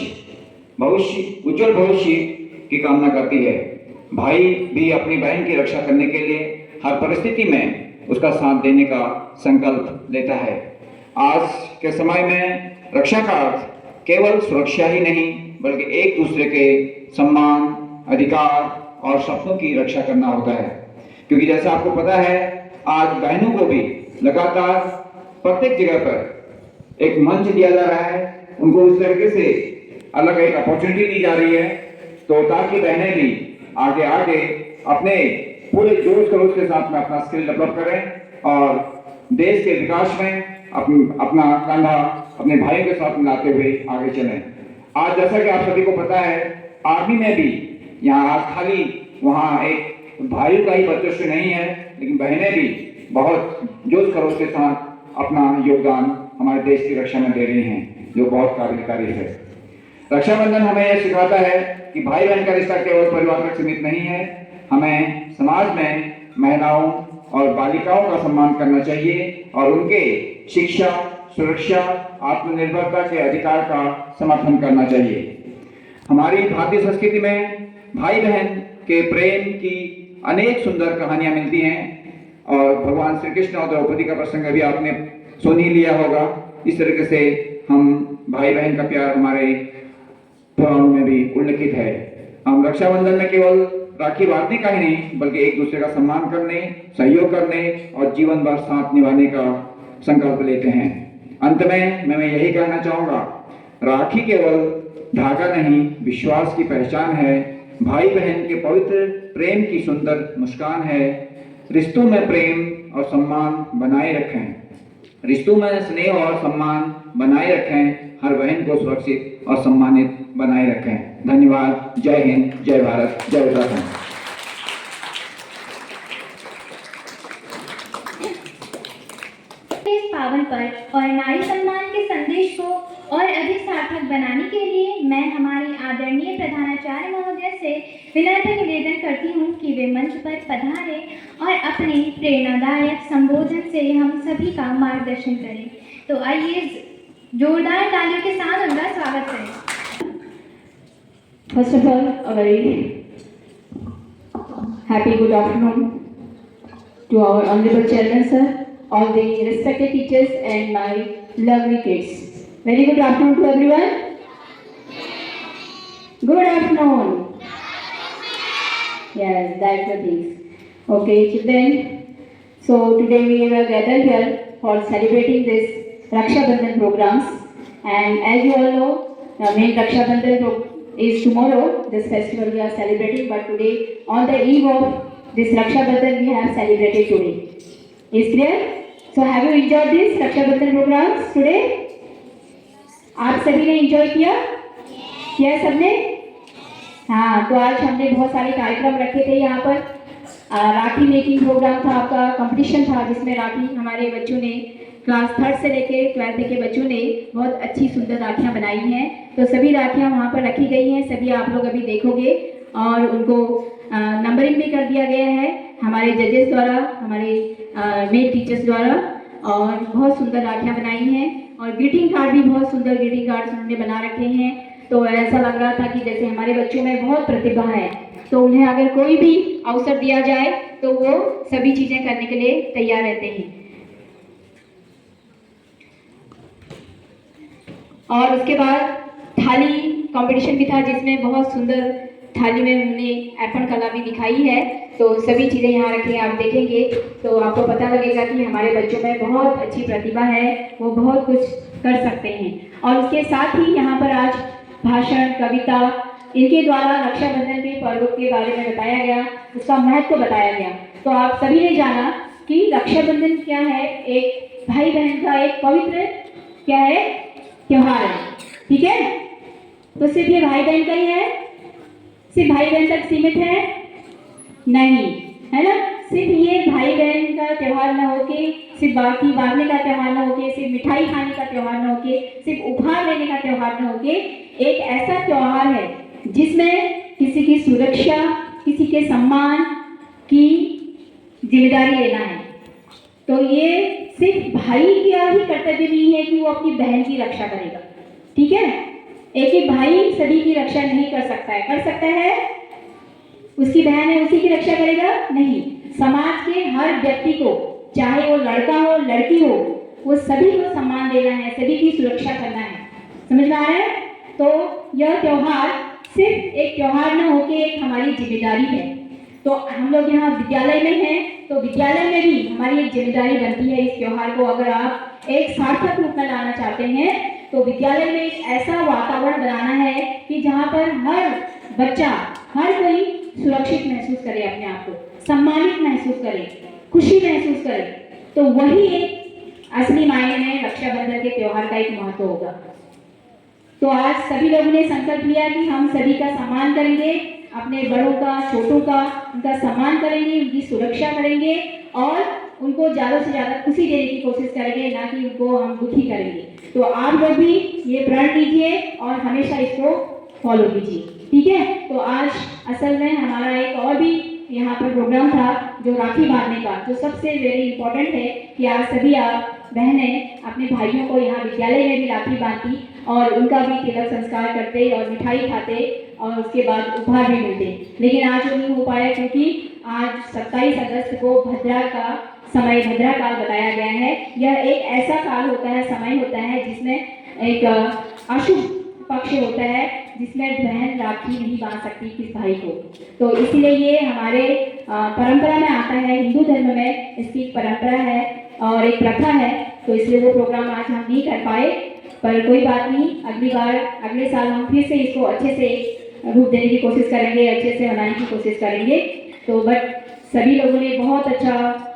भविष्य, उज्जवल भविष्य की कामना करती है। भाई भी अपनी बहन की रक्षा करने के लिए हर परिस्थिति में उसका साथ देने का संकल्प लेता है। आज के समय में रक्षा का अर्थ केवल सुरक्षा ही नहीं, बल्कि एक दूसरे के सम्मान, अधिकार और सपनों की रक्षा करना होता है। क्योंकि जैसा आपको पता है, आज बहनों को भी लगातार प्रत्येक जगह पर एक मंच दिया जा रहा है, उनको उस तरीके से अलग एक अपॉर्चुनिटी दी जा रही है, तो ताकि बहनें भी आगे आगे अपने पूरे जोश खरोश के साथ में अपना स्किल डेवलप करें और देश के विकास में अपना कंधा अपने भाइयों के साथ मिलाते हुए आगे चलें। आज जैसा कि आप सभी को पता है, आर्मी में भी यहाँ आज खाली वहाँ एक भाइयों का ही वर्चस्व नहीं है, लेकिन बहनें भी बहुत जोश खरोश के साथ अपना योगदान हमारे देश की रक्षा में दे रही हैं, जो बहुत काबिल तारीफ है। रक्षाबंधन हमें यह सिखाता है कि भाई बहन का रिश्ता केवल परिवार तक सीमित नहीं है। हमें समाज में महिलाओं और बालिकाओं का सम्मान करना चाहिए और उनके शिक्षा, सुरक्षा, आत्मनिर्भरता के अधिकार का समर्थन करना चाहिए। हमारी भारतीय संस्कृति में भाई बहन के प्रेम की अनेक सुंदर कहानियां मिलती हैं, और भगवान श्री कृष्ण और द्रौपदी का प्रसंग अभी आपने सुन ही लिया होगा। इस तरीके से हम भाई बहन का प्यार हमारे पुराणों में भी उल्लेखित है। हम रक्षाबंधन में केवल राखी बांधने का ही नहीं, बल्कि एक दूसरे का सम्मान करने, सहयोग करने और जीवन भर साथ निभाने का संकल्प लेते हैं। अंत में मैं यही कहना चाहूँगा, राखी केवल धागा नहीं, विश्वास की पहचान है। भाई बहन के पवित्र प्रेम की सुंदर मुस्कान है। रिश्तों में प्रेम और सम्मान बनाए रखें, रिश्तों में स्नेह और सम्मान बनाए रखें, हर बहन को सुरक्षित और सम्मानित बनाए रखें। धन्यवाद। जय हिंद, जय भारत, जय उत्तराखंड। इस पावन पर्व और नारी सम्मान के संदेश को और अधिक सार्थक बनाने के लिए मैं हमारी आदरणीय प्रधानाचार्य महोदय से विनम्र निवेदन करती हूँ कि वे मंच पर पधारें और अपने प्रेरणादायक संबोधन से हम सभी का मार्गदर्शन करें। तो आइए जोरदार तालियों के साथ उनका स्वागत करें। First of all, a very happy good afternoon to our Honorable Chairman Sir, all the respected teachers and my lovely kids. Very good afternoon to everyone. Good afternoon. Yes, that's the thing. Okay, children. So today we are gathered here for celebrating this Raksha Bandhan programs. And as you all know, the main Raksha Bandhan is tomorrow, this festival we are celebrating, but today, on the eve of this Raksha Bandhan, we have celebrated today. Is clear? So have you enjoyed this Raksha Bandhan programs today? आप सभी ने एंजॉय किया सबने? हाँ, तो आज हमने बहुत सारे कार्यक्रम रखे थे यहाँ पर। राखी मेकिंग प्रोग्राम था, आपका कंपटीशन था, जिसमें राखी हमारे बच्चों ने क्लास 3rd से लेके 12th के बच्चों ने बहुत अच्छी सुंदर राखियाँ बनाई हैं। तो सभी राखियाँ वहाँ पर रखी गई हैं, सभी आप लोग अभी देखोगे और उनको नंबरिंग भी कर दिया गया है हमारे जजेस द्वारा, हमारे मेल टीचर्स द्वारा, और बहुत सुंदर राखियाँ बनाई हैं। और ग्रीटिंग कार्ड भी बहुत सुंदर ग्रीटिंग कार्ड उन्होंने बना रखे हैं। तो ऐसा लग रहा था कि जैसे हमारे बच्चों में बहुत प्रतिभा है, तो उन्हें अगर कोई भी अवसर दिया जाए तो वो सभी चीज़ें करने के लिए तैयार रहते हैं। और उसके बाद थाली कंपटीशन भी था, जिसमें बहुत सुंदर थाली में उन्होंने अर्पण कला भी दिखाई है। तो सभी चीज़ें यहाँ रखी हैं, आप देखेंगे तो आपको पता लगेगा कि हमारे बच्चों में बहुत अच्छी प्रतिभा है, वो बहुत कुछ कर सकते हैं। और उसके साथ ही यहाँ पर आज भाषण, कविता, इनके द्वारा रक्षाबंधन के पर्व के बारे में बताया गया, उसका महत्व बताया गया। तो आप सभी ने जाना कि रक्षाबंधन क्या है, एक भाई बहन का एक पवित्र क्या है, त्योहार है। ठीक है, तो सिर्फ ये भाई बहन का ही है, सिर्फ भाई बहन तक सीमित है नहीं, है ना? सिर्फ ये भाई बहन का त्योहार न होके, सिर्फ बाकी बांधने का त्योहार न होके, सिर्फ मिठाई खाने का त्योहार न होके, सिर्फ उपहार लेने का त्योहार न होके, एक ऐसा त्योहार है जिसमें किसी की सुरक्षा, किसी के सम्मान की जिम्मेदारी लेना है। तो ये सिर्फ भाई का ही कर्तव्य नहीं है कि वो अपनी बहन की रक्षा करेगा। ठीक है, एक ही भाई सभी की रक्षा नहीं कर सकता है, कर सकता है उसकी बहन है उसी की रक्षा करेगा नहीं। समाज के हर व्यक्ति को, चाहे वो लड़का हो लड़की हो, वो सभी को सम्मान देना है, सभी की सुरक्षा करना है। समझ में आ रहा है? तो यह त्योहार सिर्फ एक त्योहार न होके एक हमारी जिम्मेदारी है। तो हम लोग यहाँ विद्यालय में हैं, तो विद्यालय में भी हमारी एक जिम्मेदारी बनती है इस त्योहार को अगर आप एक सार्थक रूप में लाना चाहते हैं, तो विद्यालय में एक ऐसा वातावरण बनाना है कि जहाँ पर हर बच्चा, हर कोई सुरक्षित महसूस करे, अपने आप को सम्मानित महसूस करे, खुशी महसूस करे। तो वही एक असली मायने में रक्षाबंधन के त्योहार का एक महत्व होगा। तो आज सभी लोगों ने संकल्प लिया कि हम सभी का सम्मान करेंगे, अपने बड़ों का, छोटों का, उनका सम्मान करेंगे, उनकी सुरक्षा करेंगे और उनको ज़्यादा से ज़्यादा खुशी देने की कोशिश करेंगे, ना कि उनको हम दुखी करेंगे। तो आप लोग भी ये प्रण लीजिए और हमेशा इसको फॉलो कीजिए। ठीक है, तो आज असल में हमारा एक और भी यहाँ पर प्रोग्राम था जो राखी बांधने का, जो सबसे वेरी इंपॉर्टेंट है कि आज सभी आप बहनें अपने भाइयों को यहाँ विद्यालय में भी राखी बांधती और उनका भी तिलक संस्कार करते और मिठाई खाते और उसके बाद उपहार भी मिलते। लेकिन आज वो नहीं हो पाया क्योंकि आज 27 अगस्त को भद्रा का समय, भद्रा काल बताया गया है। यह एक ऐसा काल होता है, समय होता है जिसमें एक अशुभ पक्ष होता है, जिसमें बहन राखी नहीं बांध सकती किस भाई को। तो इसीलिए ये हमारे परंपरा में आता है, हिंदू धर्म में इसकी एक परंपरा है और एक प्रथा है। तो इसलिए वो प्रोग्राम आज हम नहीं कर पाए, पर कोई बात नहीं, अगली बार, अगले साल हम फिर से इसको अच्छे से रूप देने की कोशिश करेंगे, अच्छे से मनाने की कोशिश करेंगे। तो बट सभी लोगों ने बहुत अच्छा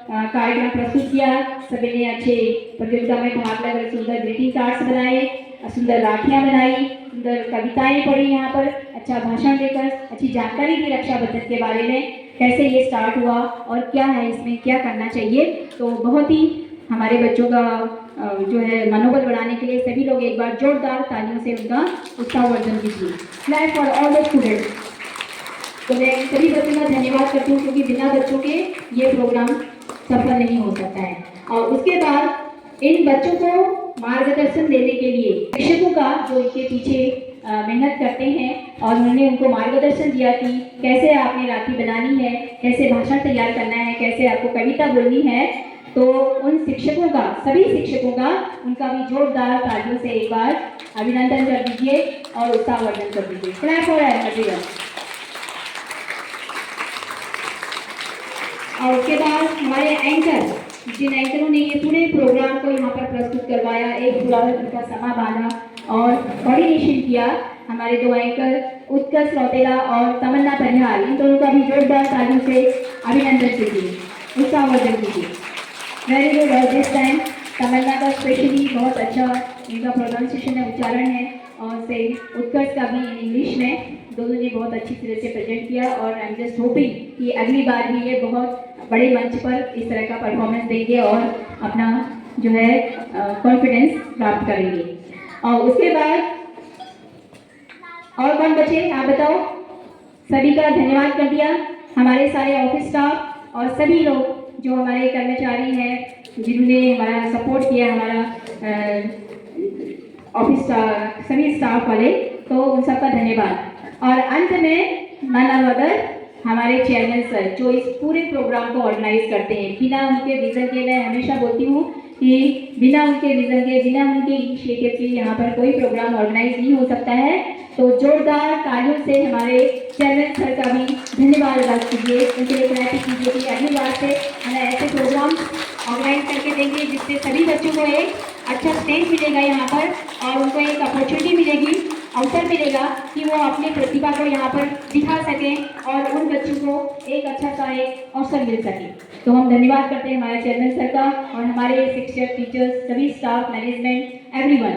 कार्यक्रम प्रस्तुत किया, सभी ने अच्छे प्रतियोगिता में भाग लेकर सुंदर ग्रीटिंग कार्ड्स बनाए, सुंदर राखियाँ बनाई, सुंदर कविताएं पढ़ी, यहाँ पर अच्छा भाषण देकर अच्छी जानकारी दी रक्षाबंधन के बारे में, कैसे ये स्टार्ट हुआ और क्या है इसमें, क्या करना चाहिए। तो बहुत ही हमारे बच्चों का जो है मनोबल बढ़ाने के लिए सभी लोग एक बार जोरदार तालियों से उनका उत्साहवर्धन कीजिए। Clap for all the students. तो मैं सभी बच्चों का धन्यवाद करती हूँ क्योंकि बिना बच्चों के ये प्रोग्राम सफल नहीं हो सकता है। और उसके बाद इन बच्चों को मार्गदर्शन देने के लिए शिक्षकों का जो इनके पीछे मेहनत करते हैं और उन्होंने उनको मार्गदर्शन दिया कि कैसे आपने राखी बनानी है, कैसे भाषण तैयार करना है, कैसे आपको कविता बोलनी है। तो उन शिक्षकों का, सभी शिक्षकों का, उनका भी जोरदार तालियों से एक बार अभिनंदन कर दीजिए और उत्साहवर्धन कर दीजिए। Clap for everyone. और उसके बाद हमारे एंकर, जिन एंकरों ने ये पूरे प्रोग्राम को यहाँ पर प्रस्तुत प्रस्तुत करवाया, एक पूरा उनका समा बांधा और कोऑर्डिनेशन किया। हमारे दो एंकर उत्कर्ष रौतेला और तमन्ना परिहार, इन दोनों का भी जोरदार तालियों से अभिनंदन कीजिए, उत्साहवर्धन कीजिए। Very good. और दिस टाइम तमन्ना का स्पेशली बहुत अच्छा इनका प्रोनाउंसिएशन है, उच्चारण है, और से उत्कर्ष का भी इंग्लिश में दोनों ने बहुत अच्छी तरह से प्रेजेंट किया। और आई एम जस्ट होपिंग कि अगली बार भी ये बहुत बड़े मंच पर इस तरह का परफॉर्मेंस देंगे और अपना जो है कॉन्फिडेंस प्राप्त करेंगे। और उसके बाद और कौन बचे आप बताओ? सभी का धन्यवाद कर दिया, हमारे सारे ऑफिस स्टाफ और सभी लोग जो हमारे कर्मचारी हैं जिन्होंने हमारा सपोर्ट किया, हमारा ऑफिस सभी स्टाफ वाले, तो उन सबका धन्यवाद। और अंत में नन अदर हमारे चेयरमैन सर जो इस पूरे प्रोग्राम को ऑर्गेनाइज करते हैं। बिना उनके विजन के, मैं हमेशा बोलती हूँ कि बिना उनके विजन के, बिना उनके इनिशिएटिव के यहाँ पर कोई प्रोग्राम ऑर्गेनाइज नहीं हो सकता है। तो जोरदार तालियों से हमारे चेयरमैन सर का भी धन्यवाद अदा कीजिए, उनके लिए प्रयास कीजिए कि अगली बार से हमें ऐसे प्रोग्राम ऑर्गेनाइज करके देंगे जिससे सभी बच्चों को एक अच्छा स्टेज मिलेगा यहाँ पर, और उनको एक अपॉर्चुनिटी मिलेगी, अवसर मिलेगा कि वो अपनी प्रतिभा को यहाँ पर दिखा सकें और उन बच्चों को एक अच्छा सा एक अवसर मिल सके। तो हम धन्यवाद करते हैं हमारे चेयरमैन सर का और हमारे शिक्षक, टीचर्स, सभी स्टाफ, मैनेजमेंट, एवरीवन।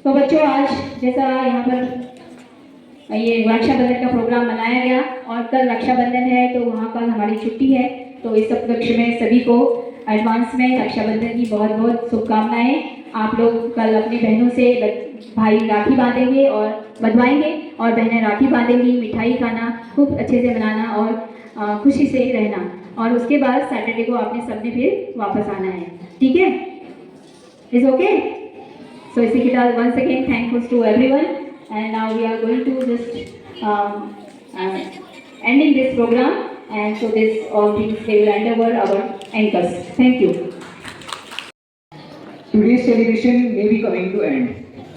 तो बच्चों, आज जैसा यहाँ पर ये रक्षाबंधन का प्रोग्राम मनाया गया और कल रक्षाबंधन है, तो वहाँ कल हमारी छुट्टी है, तो इस उपलक्ष्य में सभी को एडवांस में रक्षाबंधन की बहुत बहुत शुभकामनाएं। आप लोग कल अपनी बहनों से भाई राखी बांधेंगे और बंधवाएंगे और बहनें राखी बांधेंगी, मिठाई खाना, खूब अच्छे से मनाना और खुशी से रहना, और उसके बाद सैटरडे को आपने सबने फिर वापस आना है, ठीक है? Is okay? So Sikita, once again thankful to everyone, and now we are going to just ending this program, and so this all things they will hand over our anchors. Thank you. Today's celebration may be coming to end,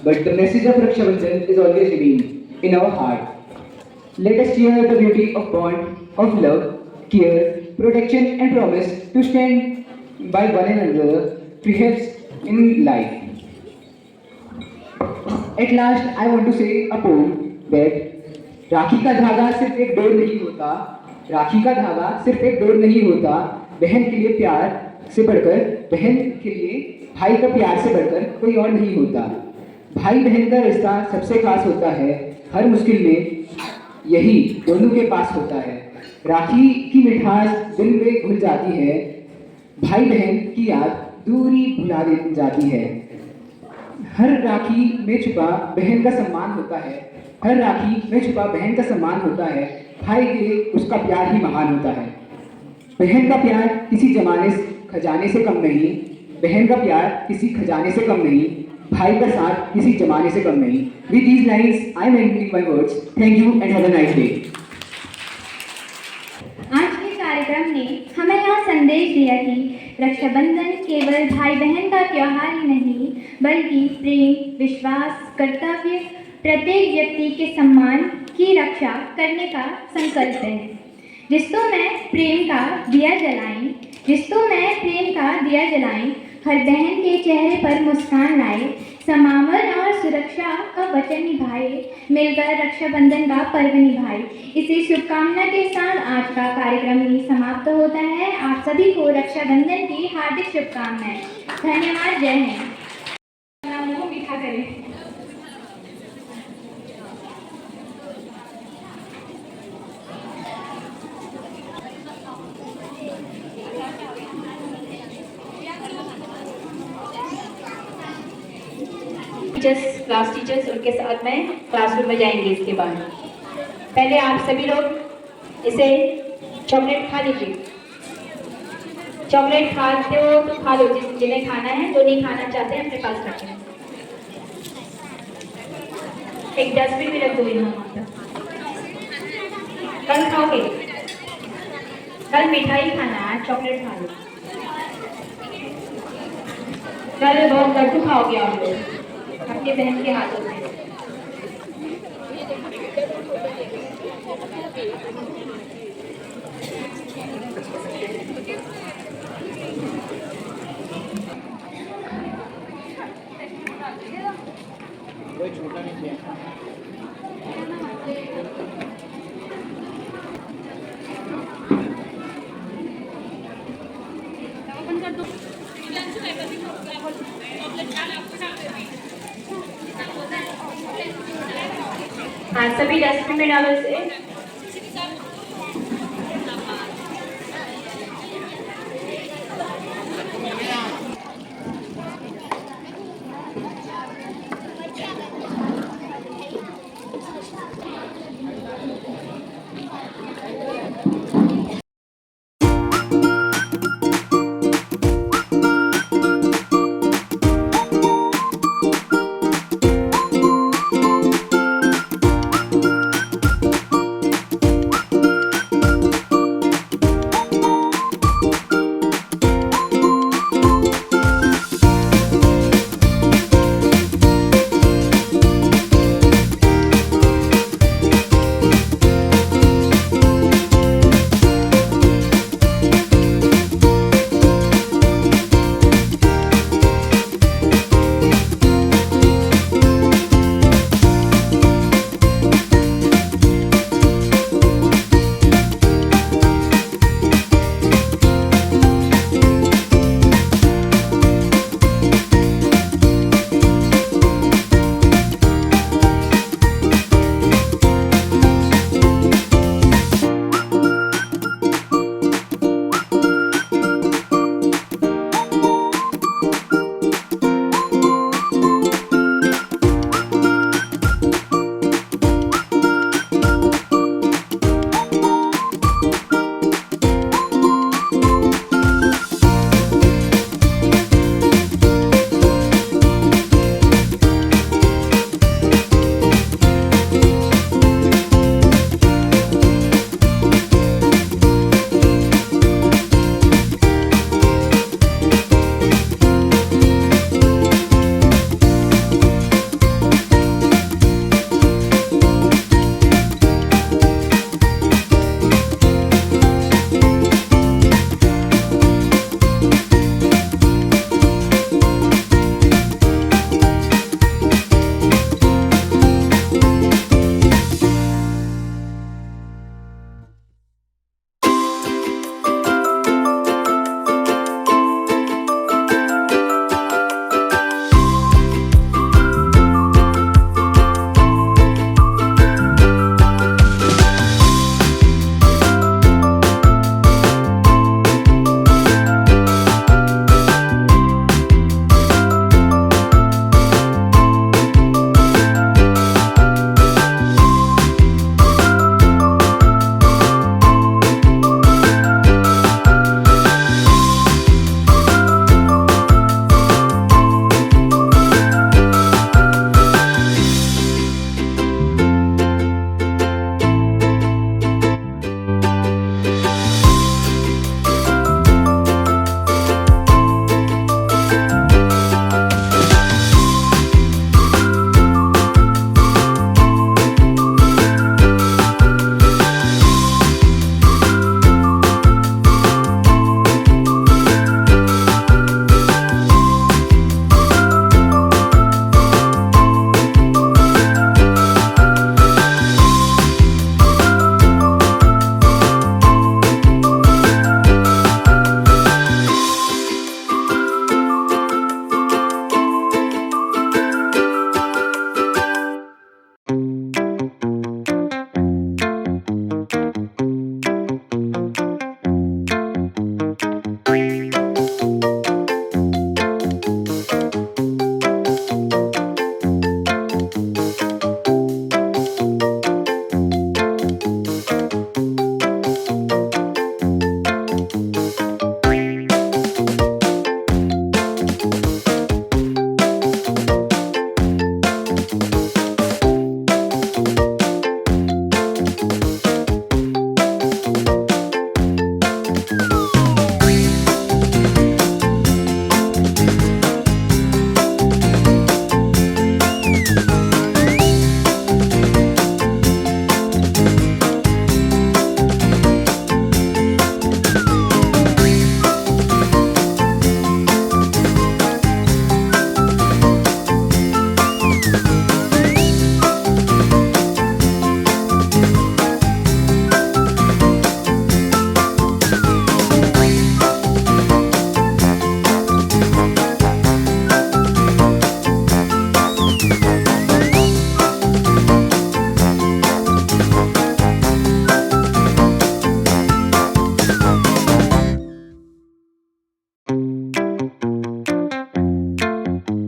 but the message of Raksha Bandhan is always remain in our heart. Let us share the beauty of bond, of love, care, protection and promise to stand by one another, perhaps in life. At last, I want to say a poem that राखी का धागा सिर्फ एक डोर नहीं होता, राखी का धागा सिर्फ एक डोर नहीं होता, बहन के लिए प्यार से बढ़कर, बहन के लिए भाई का प्यार से बढ़कर कोई और नहीं होता। भाई बहन का रिश्ता सबसे खास होता है, हर मुश्किल में यही दोनों के पास होता है। राखी की मिठास दिल में घुल जाती है, भाई बहन की याद दूरी भुला जाती है। हर राखी में छुपा बहन का सम्मान होता है, हर राखी में छुपा बहन का सम्मान होता है, भाई के लिए उसका प्यार ही महान होता है। बहन का प्यार किसी खजाने से कम नहीं, बहन का प्यार किसी खजाने से कम नहीं, भाई का साथ किसी जमाने से कम नहीं। With these lines, I am ending my words. Thank you and have a nice day. आज के कार्यक्रम ने हमें यह संदेश दिया कि रक्षाबंधन केवल भाई बहन का त्योहार ही नहीं, बल्कि प्रेम, विश्वास, कर्तव्य, प्रत्येक व्यक्ति के सम्मान की रक्षा करने का संकल्प है। रिश्तों में प्रेम का दिया जलाएं, रिश्तों में प्रेम का दिया जलाएं, हर बहन के चेहरे पर मुस्कान लाए, समावन और सुरक्षा का वचन निभाए, मिलकर रक्षाबंधन का पर्व निभाए। इसी शुभकामना के साथ आज का कार्यक्रम ही समाप्त होता है। आप सभी को रक्षाबंधन की हार्दिक शुभकामनाएं। धन्यवाद। जय हिंद। मुंह मीठा करें। क्लास टीचर्स उनके साथ में क्लासरूम में जाएंगे। इसके बाद पहले आप सभी लोग इसे चॉकलेट खा लीजिए। चॉकलेट खाते हो तो खा लो, जिन्हें खाना है, जो नहीं खाना चाहते हैं अपने पास रखें। एक डस्टबिन भी रख दो यहाँ पर। कल खाओगे, कल मिठाई खाना है, चॉकलेट खा लो। कल बहुत लड्डू खाओगे आप लोग अपनी बहन के हाथों से। हाँ, सभी डस्टबिन में डालो इसे।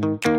है।